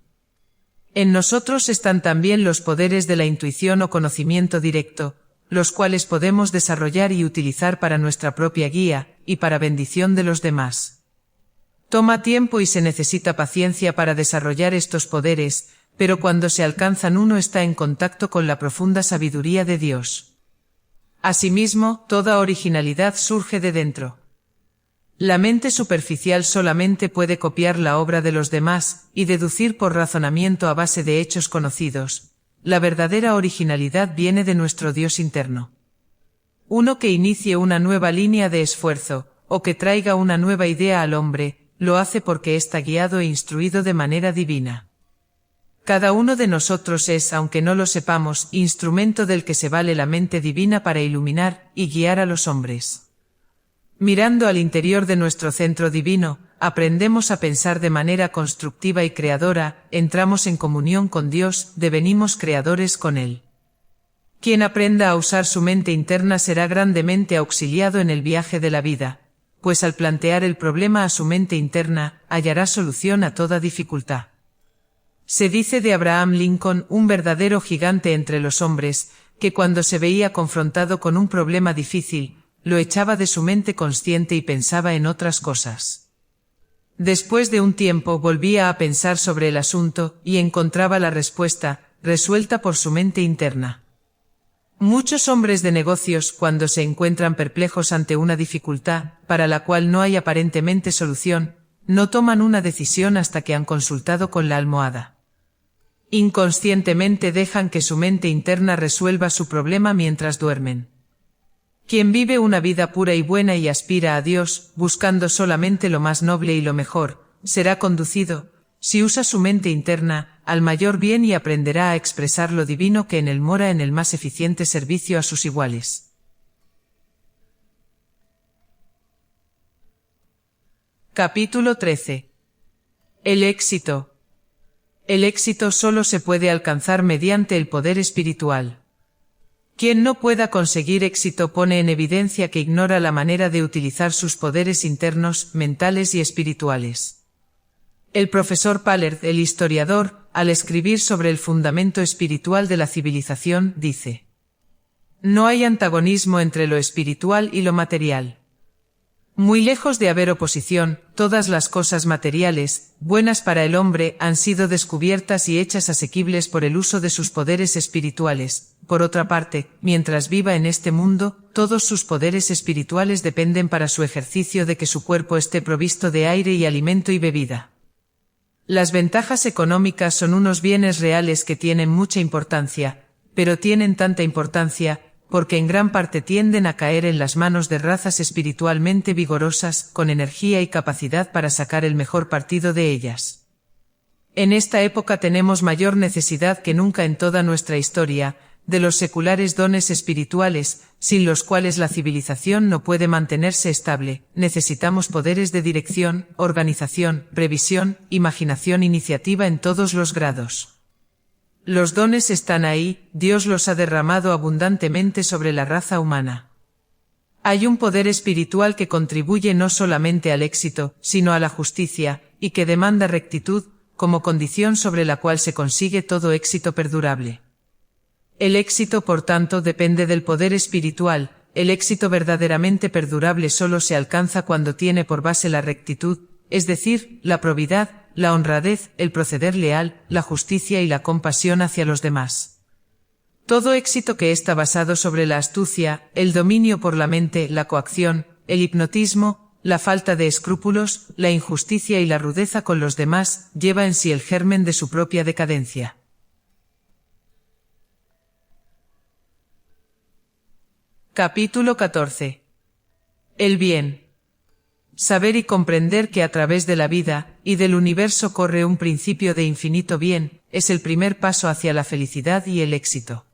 En nosotros están también los poderes de la intuición o conocimiento directo, los cuales podemos desarrollar y utilizar para nuestra propia guía, y para bendición de los demás. Toma tiempo y se necesita paciencia para desarrollar estos poderes, pero cuando se alcanzan uno está en contacto con la profunda sabiduría de Dios. Asimismo, toda originalidad surge de dentro. La mente superficial solamente puede copiar la obra de los demás y deducir por razonamiento a base de hechos conocidos. La verdadera originalidad viene de nuestro Dios interno. Uno que inicie una nueva línea de esfuerzo, o que traiga una nueva idea al hombre, lo hace porque está guiado e instruido de manera divina. Cada uno de nosotros es, aunque no lo sepamos, instrumento del que se vale la mente divina para iluminar y guiar a los hombres. Mirando al interior de nuestro centro divino, aprendemos a pensar de manera constructiva y creadora, entramos en comunión con Dios, devenimos creadores con Él. Quien aprenda a usar su mente interna será grandemente auxiliado en el viaje de la vida, pues al plantear el problema a su mente interna, hallará solución a toda dificultad. Se dice de Abraham Lincoln, un verdadero gigante entre los hombres, que cuando se veía confrontado con un problema difícil, lo echaba de su mente consciente y pensaba en otras cosas. Después de un tiempo volvía a pensar sobre el asunto y encontraba la respuesta, resuelta por su mente interna. Muchos hombres de negocios, cuando se encuentran perplejos ante una dificultad, para la cual no hay aparentemente solución, no toman una decisión hasta que han consultado con la almohada. Inconscientemente dejan que su mente interna resuelva su problema mientras duermen. Quien vive una vida pura y buena y aspira a Dios, buscando solamente lo más noble y lo mejor, será conducido, si usa su mente interna, al mayor bien y aprenderá a expresar lo divino que en él mora en el más eficiente servicio a sus iguales. Capítulo 13. El éxito. El éxito solo se puede alcanzar mediante el poder espiritual. Quien no pueda conseguir éxito pone en evidencia que ignora la manera de utilizar sus poderes internos, mentales y espirituales. El profesor Pallert, el historiador, al escribir sobre el fundamento espiritual de la civilización, dice: no hay antagonismo entre lo espiritual y lo material. Muy lejos de haber oposición, todas las cosas materiales, buenas para el hombre, han sido descubiertas y hechas asequibles por el uso de sus poderes espirituales. Por otra parte, mientras viva en este mundo, todos sus poderes espirituales dependen para su ejercicio de que su cuerpo esté provisto de aire y alimento y bebida. Las ventajas económicas son unos bienes reales que tienen mucha importancia, pero tienen tanta importancia porque en gran parte tienden a caer en las manos de razas espiritualmente vigorosas, con energía y capacidad para sacar el mejor partido de ellas. En esta época tenemos mayor necesidad que nunca en toda nuestra historia, de los seculares dones espirituales, sin los cuales la civilización no puede mantenerse estable. Necesitamos poderes de dirección, organización, previsión, imaginación, iniciativa en todos los grados. Los dones están ahí, Dios los ha derramado abundantemente sobre la raza humana. Hay un poder espiritual que contribuye no solamente al éxito, sino a la justicia, y que demanda rectitud, como condición sobre la cual se consigue todo éxito perdurable. El éxito, por tanto, depende del poder espiritual. El éxito verdaderamente perdurable solo se alcanza cuando tiene por base la rectitud, es decir, la probidad, la honradez, el proceder leal, la justicia y la compasión hacia los demás. Todo éxito que está basado sobre la astucia, el dominio por la mente, la coacción, el hipnotismo, la falta de escrúpulos, la injusticia y la rudeza con los demás, lleva en sí el germen de su propia decadencia. Capítulo 14. El bien. Saber y comprender que a través de la vida y del universo corre un principio de infinito bien, es el primer paso hacia la felicidad y el éxito.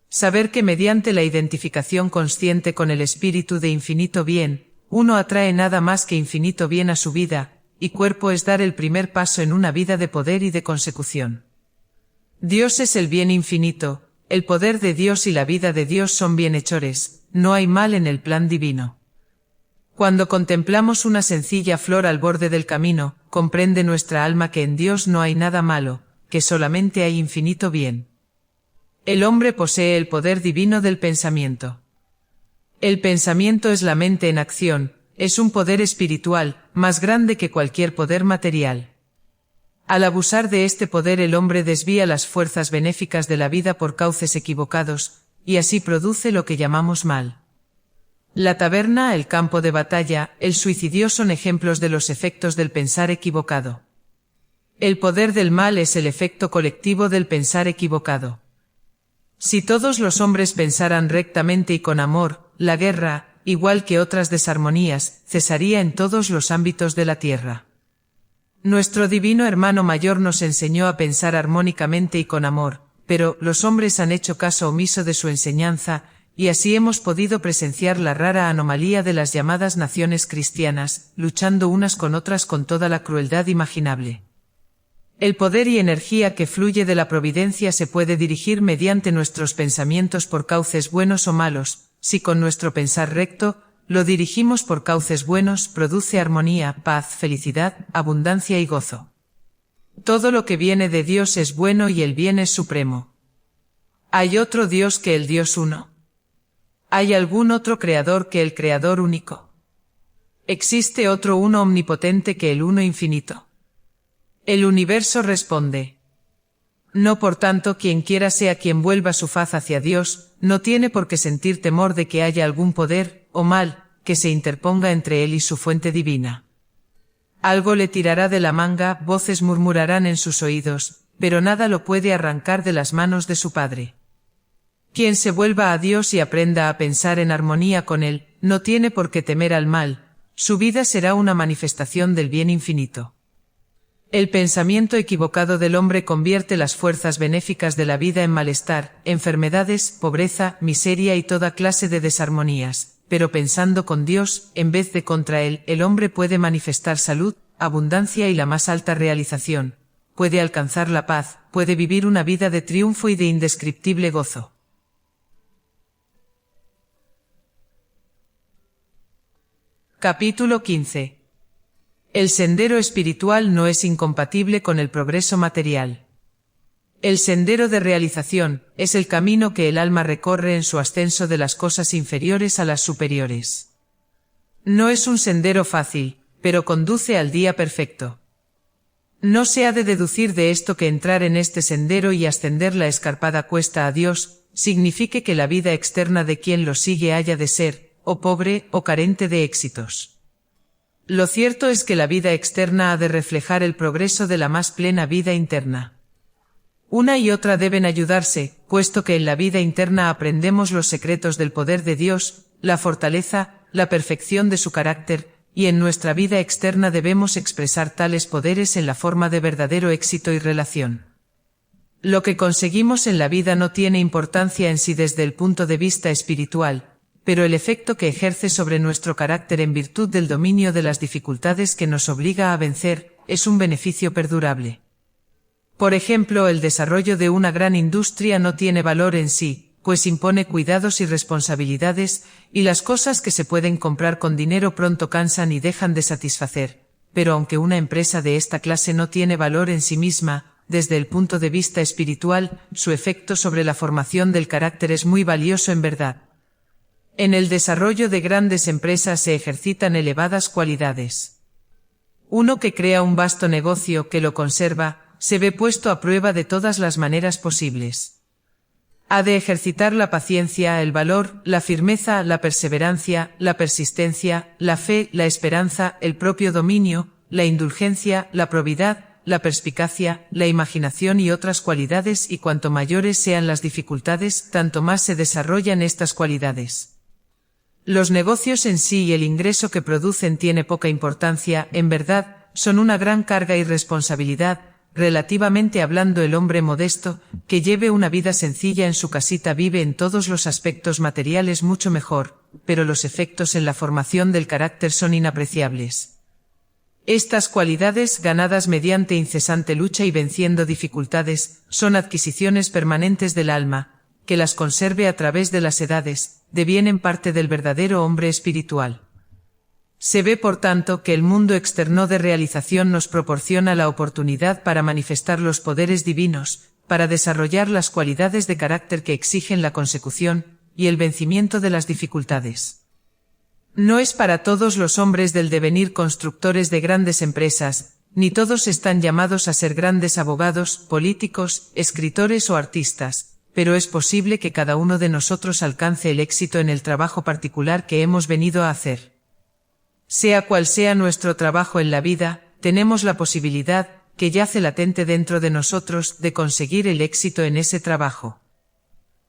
Saber que mediante la identificación consciente con el espíritu de infinito bien, uno atrae nada más que infinito bien a su vida y cuerpo es dar el primer paso en una vida de poder y de consecución. Dios es el bien infinito, el poder de Dios y la vida de Dios son bienhechores, no hay mal en el plan divino. Cuando contemplamos una sencilla flor al borde del camino, comprende nuestra alma que en Dios no hay nada malo, que solamente hay infinito bien. El hombre posee el poder divino del pensamiento. El pensamiento es la mente en acción, es un poder espiritual, más grande que cualquier poder material. Al abusar de este poder el hombre desvía las fuerzas benéficas de la vida por cauces equivocados, y así produce lo que llamamos mal. La taberna, el campo de batalla, el suicidio son ejemplos de los efectos del pensar equivocado. El poder del mal es el efecto colectivo del pensar equivocado. Si todos los hombres pensaran rectamente y con amor, la guerra, igual que otras desarmonías, cesaría en todos los ámbitos de la tierra. Nuestro divino hermano mayor nos enseñó a pensar armónicamente y con amor, pero los hombres han hecho caso omiso de su enseñanza, y así hemos podido presenciar la rara anomalía de las llamadas naciones cristianas, luchando unas con otras con toda la crueldad imaginable. El poder y energía que fluye de la providencia se puede dirigir mediante nuestros pensamientos por cauces buenos o malos. Si con nuestro pensar recto lo dirigimos por cauces buenos, produce armonía, paz, felicidad, abundancia y gozo. Todo lo que viene de Dios es bueno y el bien es supremo. ¿Hay otro Dios que el Dios uno? ¿Hay algún otro creador que el creador único? ¿Existe otro uno omnipotente que el uno infinito? El universo responde: no, por tanto, quien quiera sea quien vuelva su faz hacia Dios, no tiene por qué sentir temor de que haya algún poder, o mal, que se interponga entre él y su fuente divina. Algo le tirará de la manga, voces murmurarán en sus oídos, pero nada lo puede arrancar de las manos de su Padre. Quien se vuelva a Dios y aprenda a pensar en armonía con Él, no tiene por qué temer al mal, su vida será una manifestación del bien infinito. El pensamiento equivocado del hombre convierte las fuerzas benéficas de la vida en malestar, enfermedades, pobreza, miseria y toda clase de desarmonías, pero pensando con Dios, en vez de contra Él, el hombre puede manifestar salud, abundancia y la más alta realización, puede alcanzar la paz, puede vivir una vida de triunfo y de indescriptible gozo. Capítulo 15. El sendero espiritual no es incompatible con el progreso material. El sendero de realización es el camino que el alma recorre en su ascenso de las cosas inferiores a las superiores. No es un sendero fácil, pero conduce al día perfecto. No se ha de deducir de esto que entrar en este sendero y ascender la escarpada cuesta a Dios signifique que la vida externa de quien lo sigue haya de ser, o pobre, o carente de éxitos. Lo cierto es que la vida externa ha de reflejar el progreso de la más plena vida interna. Una y otra deben ayudarse, puesto que en la vida interna aprendemos los secretos del poder de Dios, la fortaleza, la perfección de su carácter, y en nuestra vida externa debemos expresar tales poderes en la forma de verdadero éxito y relación. Lo que conseguimos en la vida no tiene importancia en sí desde el punto de vista espiritual, pero el efecto que ejerce sobre nuestro carácter en virtud del dominio de las dificultades que nos obliga a vencer, es un beneficio perdurable. Por ejemplo, el desarrollo de una gran industria no tiene valor en sí, pues impone cuidados y responsabilidades, y las cosas que se pueden comprar con dinero pronto cansan y dejan de satisfacer. Pero aunque una empresa de esta clase no tiene valor en sí misma, desde el punto de vista espiritual, su efecto sobre la formación del carácter es muy valioso en verdad. En el desarrollo de grandes empresas se ejercitan elevadas cualidades. Uno que crea un vasto negocio que lo conserva, se ve puesto a prueba de todas las maneras posibles. Ha de ejercitar la paciencia, el valor, la firmeza, la perseverancia, la persistencia, la fe, la esperanza, el propio dominio, la indulgencia, la probidad, la perspicacia, la imaginación y otras cualidades, y cuanto mayores sean las dificultades, tanto más se desarrollan estas cualidades. Los negocios en sí y el ingreso que producen tiene poca importancia, en verdad, son una gran carga y responsabilidad. Relativamente hablando, el hombre modesto, que lleve una vida sencilla en su casita, vive en todos los aspectos materiales mucho mejor, pero los efectos en la formación del carácter son inapreciables. Estas cualidades, ganadas mediante incesante lucha y venciendo dificultades, son adquisiciones permanentes del alma, que las conserve a través de las edades, devienen parte del verdadero hombre espiritual. Se ve, por tanto, que el mundo externo de realización nos proporciona la oportunidad para manifestar los poderes divinos, para desarrollar las cualidades de carácter que exigen la consecución y el vencimiento de las dificultades. No es para todos los hombres del devenir constructores de grandes empresas, ni todos están llamados a ser grandes abogados, políticos, escritores o artistas, pero es posible que cada uno de nosotros alcance el éxito en el trabajo particular que hemos venido a hacer. Sea cual sea nuestro trabajo en la vida, tenemos la posibilidad, que yace latente dentro de nosotros, de conseguir el éxito en ese trabajo.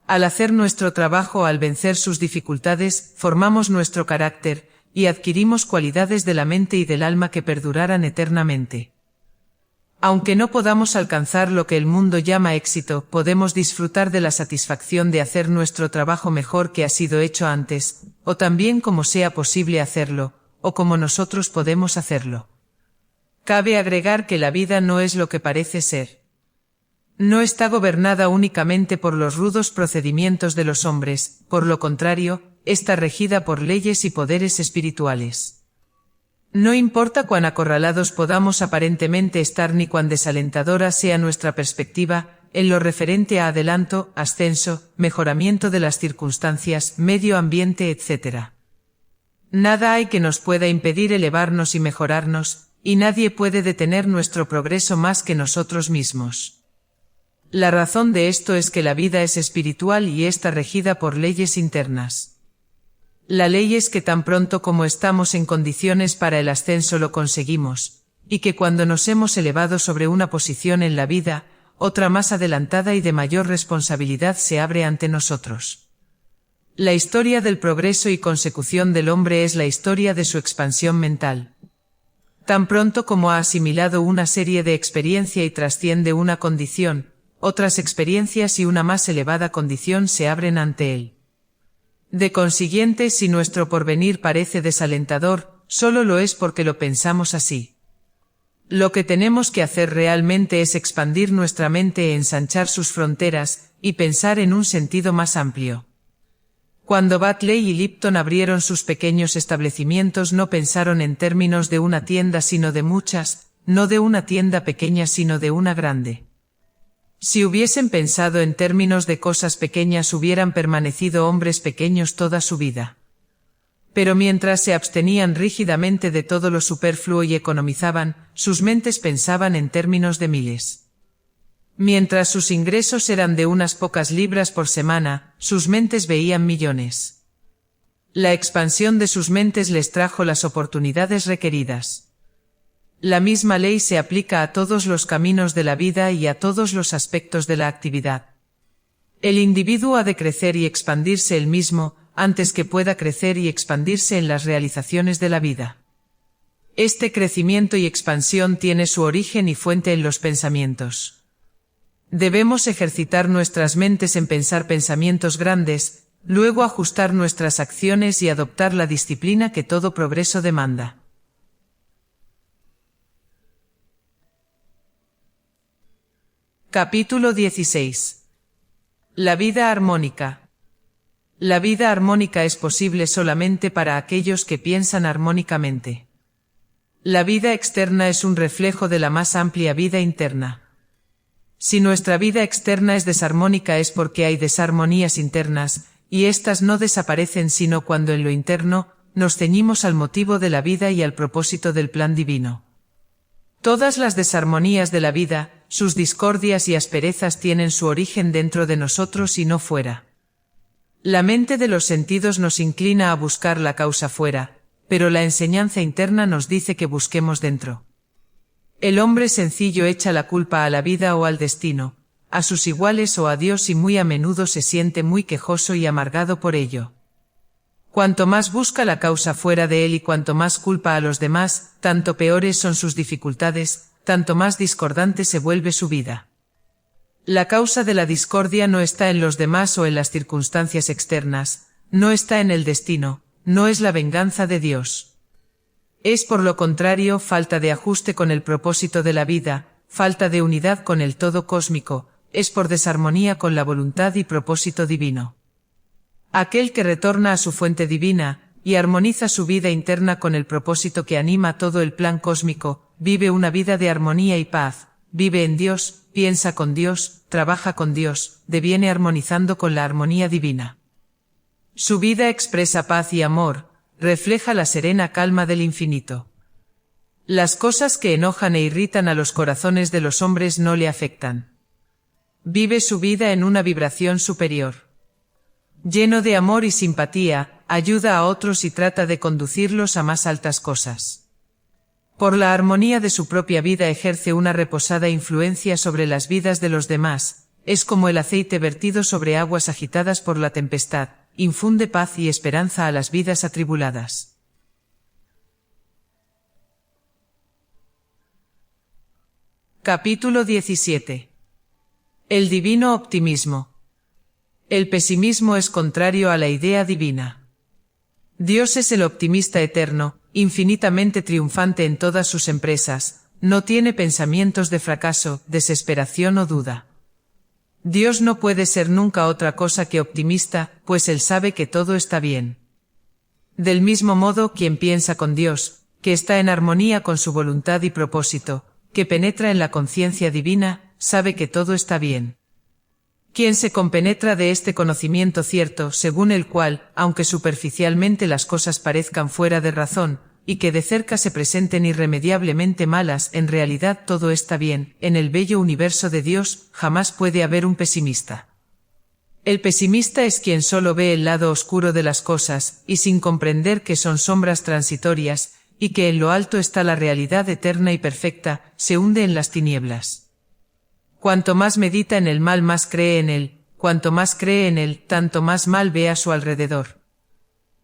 Al hacer nuestro trabajo, al vencer sus dificultades, formamos nuestro carácter, y adquirimos cualidades de la mente y del alma que perdurarán eternamente. Aunque no podamos alcanzar lo que el mundo llama éxito, podemos disfrutar de la satisfacción de hacer nuestro trabajo mejor que ha sido hecho antes, o también como sea posible hacerlo, o como nosotros podemos hacerlo. Cabe agregar que la vida no es lo que parece ser. No está gobernada únicamente por los rudos procedimientos de los hombres, por lo contrario, está regida por leyes y poderes espirituales. No importa cuán acorralados podamos aparentemente estar ni cuán desalentadora sea nuestra perspectiva, en lo referente a adelanto, ascenso, mejoramiento de las circunstancias, medio ambiente, etc. Nada hay que nos pueda impedir elevarnos y mejorarnos, y nadie puede detener nuestro progreso más que nosotros mismos. La razón de esto es que la vida es espiritual y está regida por leyes internas. La ley es que tan pronto como estamos en condiciones para el ascenso lo conseguimos, y que cuando nos hemos elevado sobre una posición en la vida, otra más adelantada y de mayor responsabilidad se abre ante nosotros. La historia del progreso y consecución del hombre es la historia de su expansión mental. Tan pronto como ha asimilado una serie de experiencia y trasciende una condición, otras experiencias y una más elevada condición se abren ante él. De consiguiente, si nuestro porvenir parece desalentador, solo lo es porque lo pensamos así. Lo que tenemos que hacer realmente es expandir nuestra mente, ensanchar sus fronteras, y pensar en un sentido más amplio. Cuando Batley y Lipton abrieron sus pequeños establecimientos no pensaron en términos de una tienda sino de muchas, no de una tienda pequeña sino de una grande. Si hubiesen pensado en términos de cosas pequeñas hubieran permanecido hombres pequeños toda su vida. Pero mientras se abstenían rígidamente de todo lo superfluo y economizaban, sus mentes pensaban en términos de miles. Mientras sus ingresos eran de unas pocas libras por semana, sus mentes veían millones. La expansión de sus mentes les trajo las oportunidades requeridas. La misma ley se aplica a todos los caminos de la vida y a todos los aspectos de la actividad. El individuo ha de crecer y expandirse él mismo, antes que pueda crecer y expandirse en las realizaciones de la vida. Este crecimiento y expansión tiene su origen y fuente en los pensamientos. Debemos ejercitar nuestras mentes en pensar pensamientos grandes, luego ajustar nuestras acciones y adoptar la disciplina que todo progreso demanda. Capítulo 16. La vida armónica. La vida armónica es posible solamente para aquellos que piensan armónicamente. La vida externa es un reflejo de la más amplia vida interna. Si nuestra vida externa es desarmónica es porque hay desarmonías internas, y éstas no desaparecen sino cuando en lo interno nos ceñimos al motivo de la vida y al propósito del plan divino. Todas las desarmonías de la vida, sus discordias y asperezas tienen su origen dentro de nosotros y no fuera. La mente de los sentidos nos inclina a buscar la causa fuera, pero la enseñanza interna nos dice que busquemos dentro. El hombre sencillo echa la culpa a la vida o al destino, a sus iguales o a Dios y muy a menudo se siente muy quejoso y amargado por ello. Cuanto más busca la causa fuera de él y cuanto más culpa a los demás, tanto peores son sus dificultades, tanto más discordante se vuelve su vida. La causa de la discordia no está en los demás o en las circunstancias externas, no está en el destino, no es la venganza de Dios. Es por lo contrario falta de ajuste con el propósito de la vida, falta de unidad con el todo cósmico, es por desarmonía con la voluntad y propósito divino. Aquel que retorna a su fuente divina, y armoniza su vida interna con el propósito que anima todo el plan cósmico, vive una vida de armonía y paz, vive en Dios, piensa con Dios, trabaja con Dios, deviene armonizando con la armonía divina. Su vida expresa paz y amor, refleja la serena calma del infinito. Las cosas que enojan e irritan a los corazones de los hombres no le afectan. Vive su vida en una vibración superior. Lleno de amor y simpatía, ayuda a otros y trata de conducirlos a más altas cosas. Por la armonía de su propia vida ejerce una reposada influencia sobre las vidas de los demás, es como el aceite vertido sobre aguas agitadas por la tempestad, infunde paz y esperanza a las vidas atribuladas. Capítulo 17. El divino optimismo. El pesimismo es contrario a la idea divina. Dios es el optimista eterno, infinitamente triunfante en todas sus empresas, no tiene pensamientos de fracaso, desesperación o duda. Dios no puede ser nunca otra cosa que optimista, pues Él sabe que todo está bien. Del mismo modo, quien piensa con Dios, que está en armonía con su voluntad y propósito, que penetra en la conciencia divina, sabe que todo está bien. Quien se compenetra de este conocimiento cierto, según el cual, aunque superficialmente las cosas parezcan fuera de razón, y que de cerca se presenten irremediablemente malas, en realidad todo está bien, en el bello universo de Dios, jamás puede haber un pesimista. El pesimista es quien solo ve el lado oscuro de las cosas, y sin comprender que son sombras transitorias, y que en lo alto está la realidad eterna y perfecta, se hunde en las tinieblas. Cuanto más medita en el mal más cree en él, cuanto más cree en él, tanto más mal ve a su alrededor.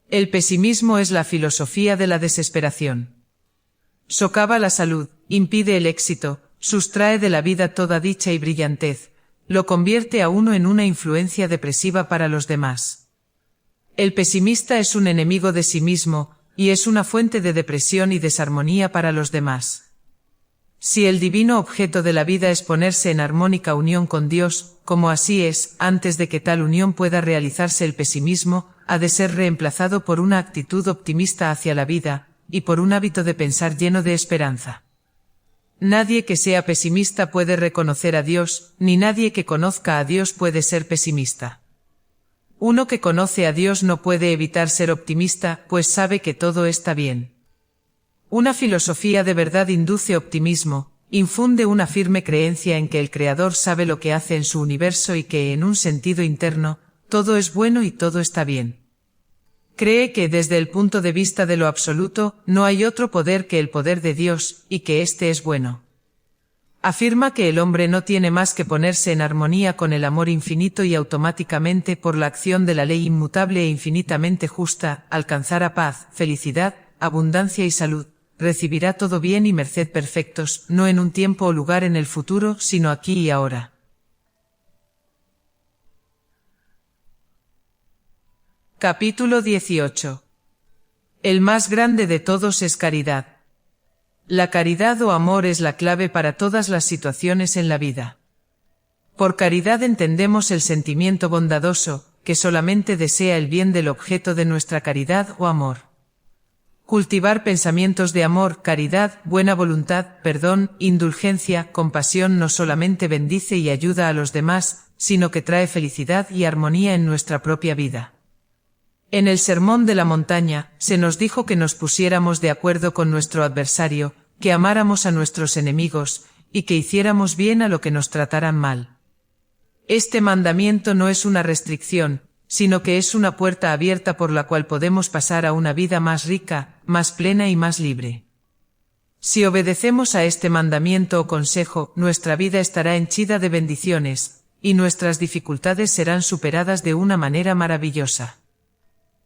El pesimismo es la filosofía de la desesperación. Socava la salud, impide el éxito, sustrae de la vida toda dicha y brillantez, lo convierte a uno en una influencia depresiva para los demás. El pesimista es un enemigo de sí mismo, y es una fuente de depresión y desarmonía para los demás. Si el divino objeto de la vida es ponerse en armónica unión con Dios, como así es, antes de que tal unión pueda realizarse el pesimismo, ha de ser reemplazado por una actitud optimista hacia la vida, y por un hábito de pensar lleno de esperanza. Nadie que sea pesimista puede reconocer a Dios, ni nadie que conozca a Dios puede ser pesimista. Uno que conoce a Dios no puede evitar ser optimista, pues sabe que todo está bien. Una filosofía de verdad induce optimismo, infunde una firme creencia en que el Creador sabe lo que hace en su universo y que, en un sentido interno, todo es bueno y todo está bien. Cree que, desde el punto de vista de lo absoluto, no hay otro poder que el poder de Dios, y que éste es bueno. Afirma que el hombre no tiene más que ponerse en armonía con el amor infinito y automáticamente, por la acción de la ley inmutable e infinitamente justa, alcanzará paz, felicidad, abundancia y salud, recibirá todo bien y merced perfectos, no en un tiempo o lugar en el futuro, sino aquí y ahora. Capítulo 18. El más grande de todos es caridad. La caridad o amor es la clave para todas las situaciones en la vida. Por caridad entendemos el sentimiento bondadoso, que solamente desea el bien del objeto de nuestra caridad o amor. Cultivar pensamientos de amor, caridad, buena voluntad, perdón, indulgencia, compasión no solamente bendice y ayuda a los demás, sino que trae felicidad y armonía en nuestra propia vida. En el Sermón de la Montaña, se nos dijo que nos pusiéramos de acuerdo con nuestro adversario, que amáramos a nuestros enemigos, y que hiciéramos bien a lo que nos trataran mal. Este mandamiento no es una restricción, sino que es una puerta abierta por la cual podemos pasar a una vida más rica, más plena y más libre. Si obedecemos a este mandamiento o consejo, nuestra vida estará henchida de bendiciones, y nuestras dificultades serán superadas de una manera maravillosa.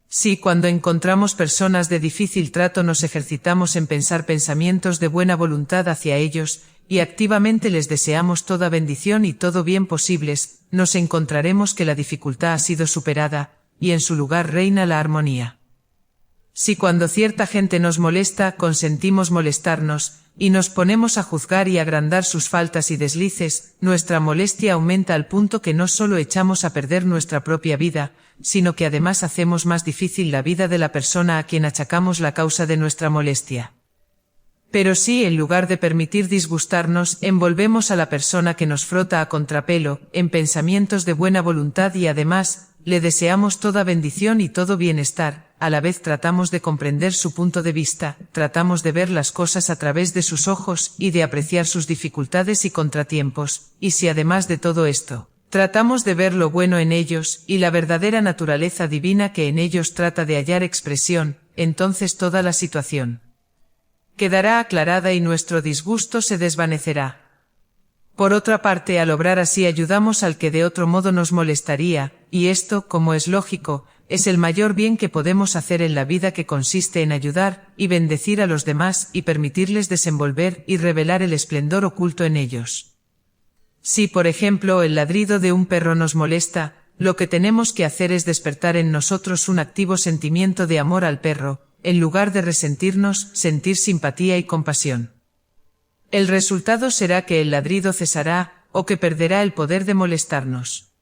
Si cuando encontramos personas de difícil trato nos ejercitamos en pensar pensamientos de buena voluntad hacia ellos, y activamente les deseamos toda bendición y todo bien posibles, nos encontraremos que la dificultad ha sido superada, y en su lugar reina la armonía. Si cuando cierta gente nos molesta, consentimos molestarnos, y nos ponemos a juzgar y agrandar sus faltas y deslices, nuestra molestia aumenta al punto que no solo echamos a perder nuestra propia vida, sino que además hacemos más difícil la vida de la persona a quien achacamos la causa de nuestra molestia. Pero si, en lugar de permitir disgustarnos, envolvemos a la persona que nos frota a contrapelo, en pensamientos de buena voluntad y además, le deseamos toda bendición y todo bienestar, a la vez tratamos de comprender su punto de vista, tratamos de ver las cosas a través de sus ojos y de apreciar sus dificultades y contratiempos, y si además de todo esto, tratamos de ver lo bueno en ellos y la verdadera naturaleza divina que en ellos trata de hallar expresión, entonces toda la situación quedará aclarada y nuestro disgusto se desvanecerá. Por otra parte, al obrar así ayudamos al que de otro modo nos molestaría, y esto, como es lógico, es el mayor bien que podemos hacer en la vida, que consiste en ayudar y bendecir a los demás y permitirles desenvolver y revelar el esplendor oculto en ellos. Si, por ejemplo, el ladrido de un perro nos molesta, lo que tenemos que hacer es despertar en nosotros un activo sentimiento de amor al perro, en lugar de resentirnos, sentir simpatía y compasión. El resultado será que el ladrido cesará, o que perderá el poder de molestarnos.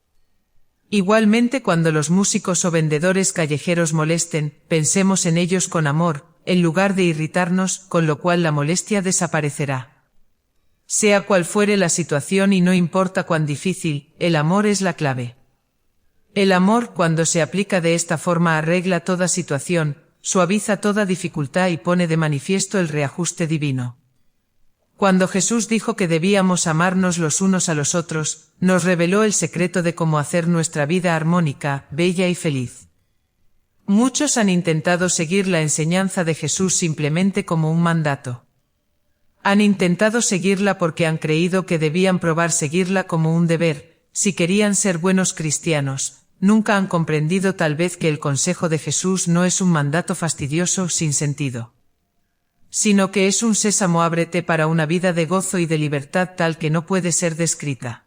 Igualmente, cuando los músicos o vendedores callejeros molesten, pensemos en ellos con amor, en lugar de irritarnos, con lo cual la molestia desaparecerá. Sea cual fuere la situación y no importa cuán difícil, el amor es la clave. El amor, cuando se aplica de esta forma, arregla toda situación, suaviza toda dificultad y pone de manifiesto el reajuste divino. Cuando Jesús dijo que debíamos amarnos los unos a los otros, nos reveló el secreto de cómo hacer nuestra vida armónica, bella y feliz. Muchos han intentado seguir la enseñanza de Jesús simplemente como un mandato. Han intentado seguirla porque han creído que debían probar seguirla como un deber, si querían ser buenos cristianos. Nunca han comprendido tal vez que el consejo de Jesús no es un mandato fastidioso sin sentido, sino que es un sésamo, ábrete para una vida de gozo y de libertad tal que no puede ser descrita.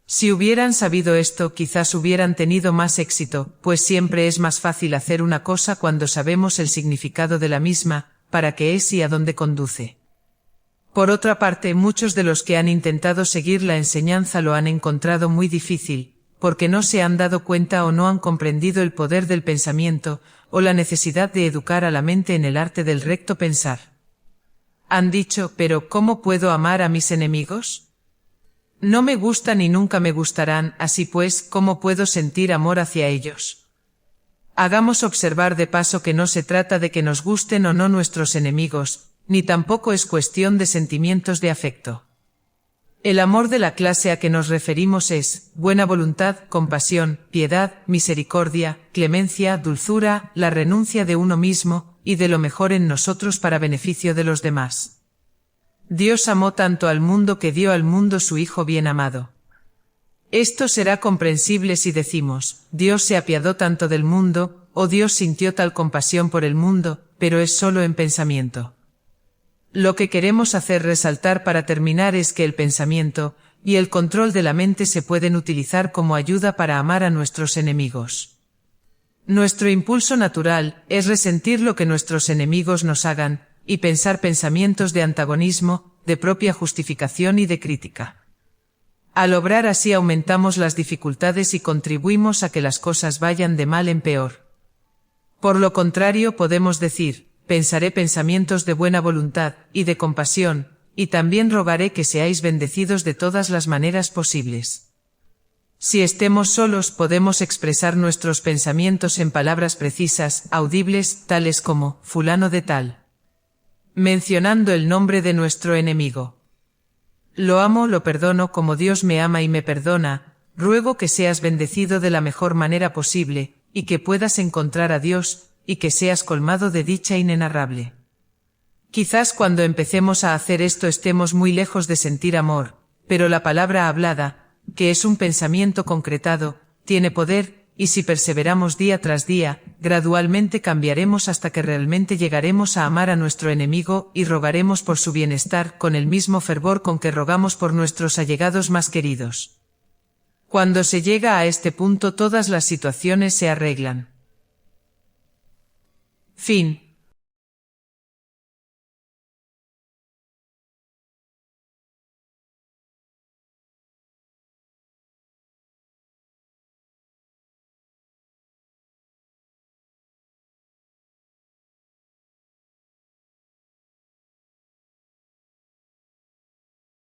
Si hubieran sabido esto, quizás hubieran tenido más éxito, pues siempre es más fácil hacer una cosa cuando sabemos el significado de la misma, para qué es y a dónde conduce. Por otra parte, muchos de los que han intentado seguir la enseñanza lo han encontrado muy difícil, porque no se han dado cuenta o no han comprendido el poder del pensamiento, o la necesidad de educar a la mente en el arte del recto pensar. Han dicho, pero ¿cómo puedo amar a mis enemigos? No me gustan y nunca me gustarán, así pues, ¿cómo puedo sentir amor hacia ellos? Hagamos observar de paso que no se trata de que nos gusten o no nuestros enemigos, ni tampoco es cuestión de sentimientos de afecto. El amor de la clase a que nos referimos es buena voluntad, compasión, piedad, misericordia, clemencia, dulzura, la renuncia de uno mismo, y de lo mejor en nosotros para beneficio de los demás. Dios amó tanto al mundo que dio al mundo su Hijo bien amado. Esto será comprensible si decimos, Dios se apiadó tanto del mundo, o Dios sintió tal compasión por el mundo, pero es solo en pensamiento. Lo que queremos hacer resaltar para terminar es que el pensamiento y el control de la mente se pueden utilizar como ayuda para amar a nuestros enemigos. Nuestro impulso natural es resentir lo que nuestros enemigos nos hagan, y pensar pensamientos de antagonismo, de propia justificación y de crítica. Al obrar así aumentamos las dificultades y contribuimos a que las cosas vayan de mal en peor. Por lo contrario, podemos decir, pensaré pensamientos de buena voluntad y de compasión, y también rogaré que seáis bendecidos de todas las maneras posibles. Si estemos solos, podemos expresar nuestros pensamientos en palabras precisas, audibles, tales como, fulano de tal, mencionando el nombre de nuestro enemigo. Lo amo, lo perdono como Dios me ama y me perdona, ruego que seas bendecido de la mejor manera posible, y que puedas encontrar a Dios, y que seas colmado de dicha inenarrable. Quizás cuando empecemos a hacer esto estemos muy lejos de sentir amor, pero la palabra hablada, que es un pensamiento concretado, tiene poder, y si perseveramos día tras día, gradualmente cambiaremos hasta que realmente llegaremos a amar a nuestro enemigo y rogaremos por su bienestar con el mismo fervor con que rogamos por nuestros allegados más queridos. Cuando se llega a este punto todas las situaciones se arreglan. Fin.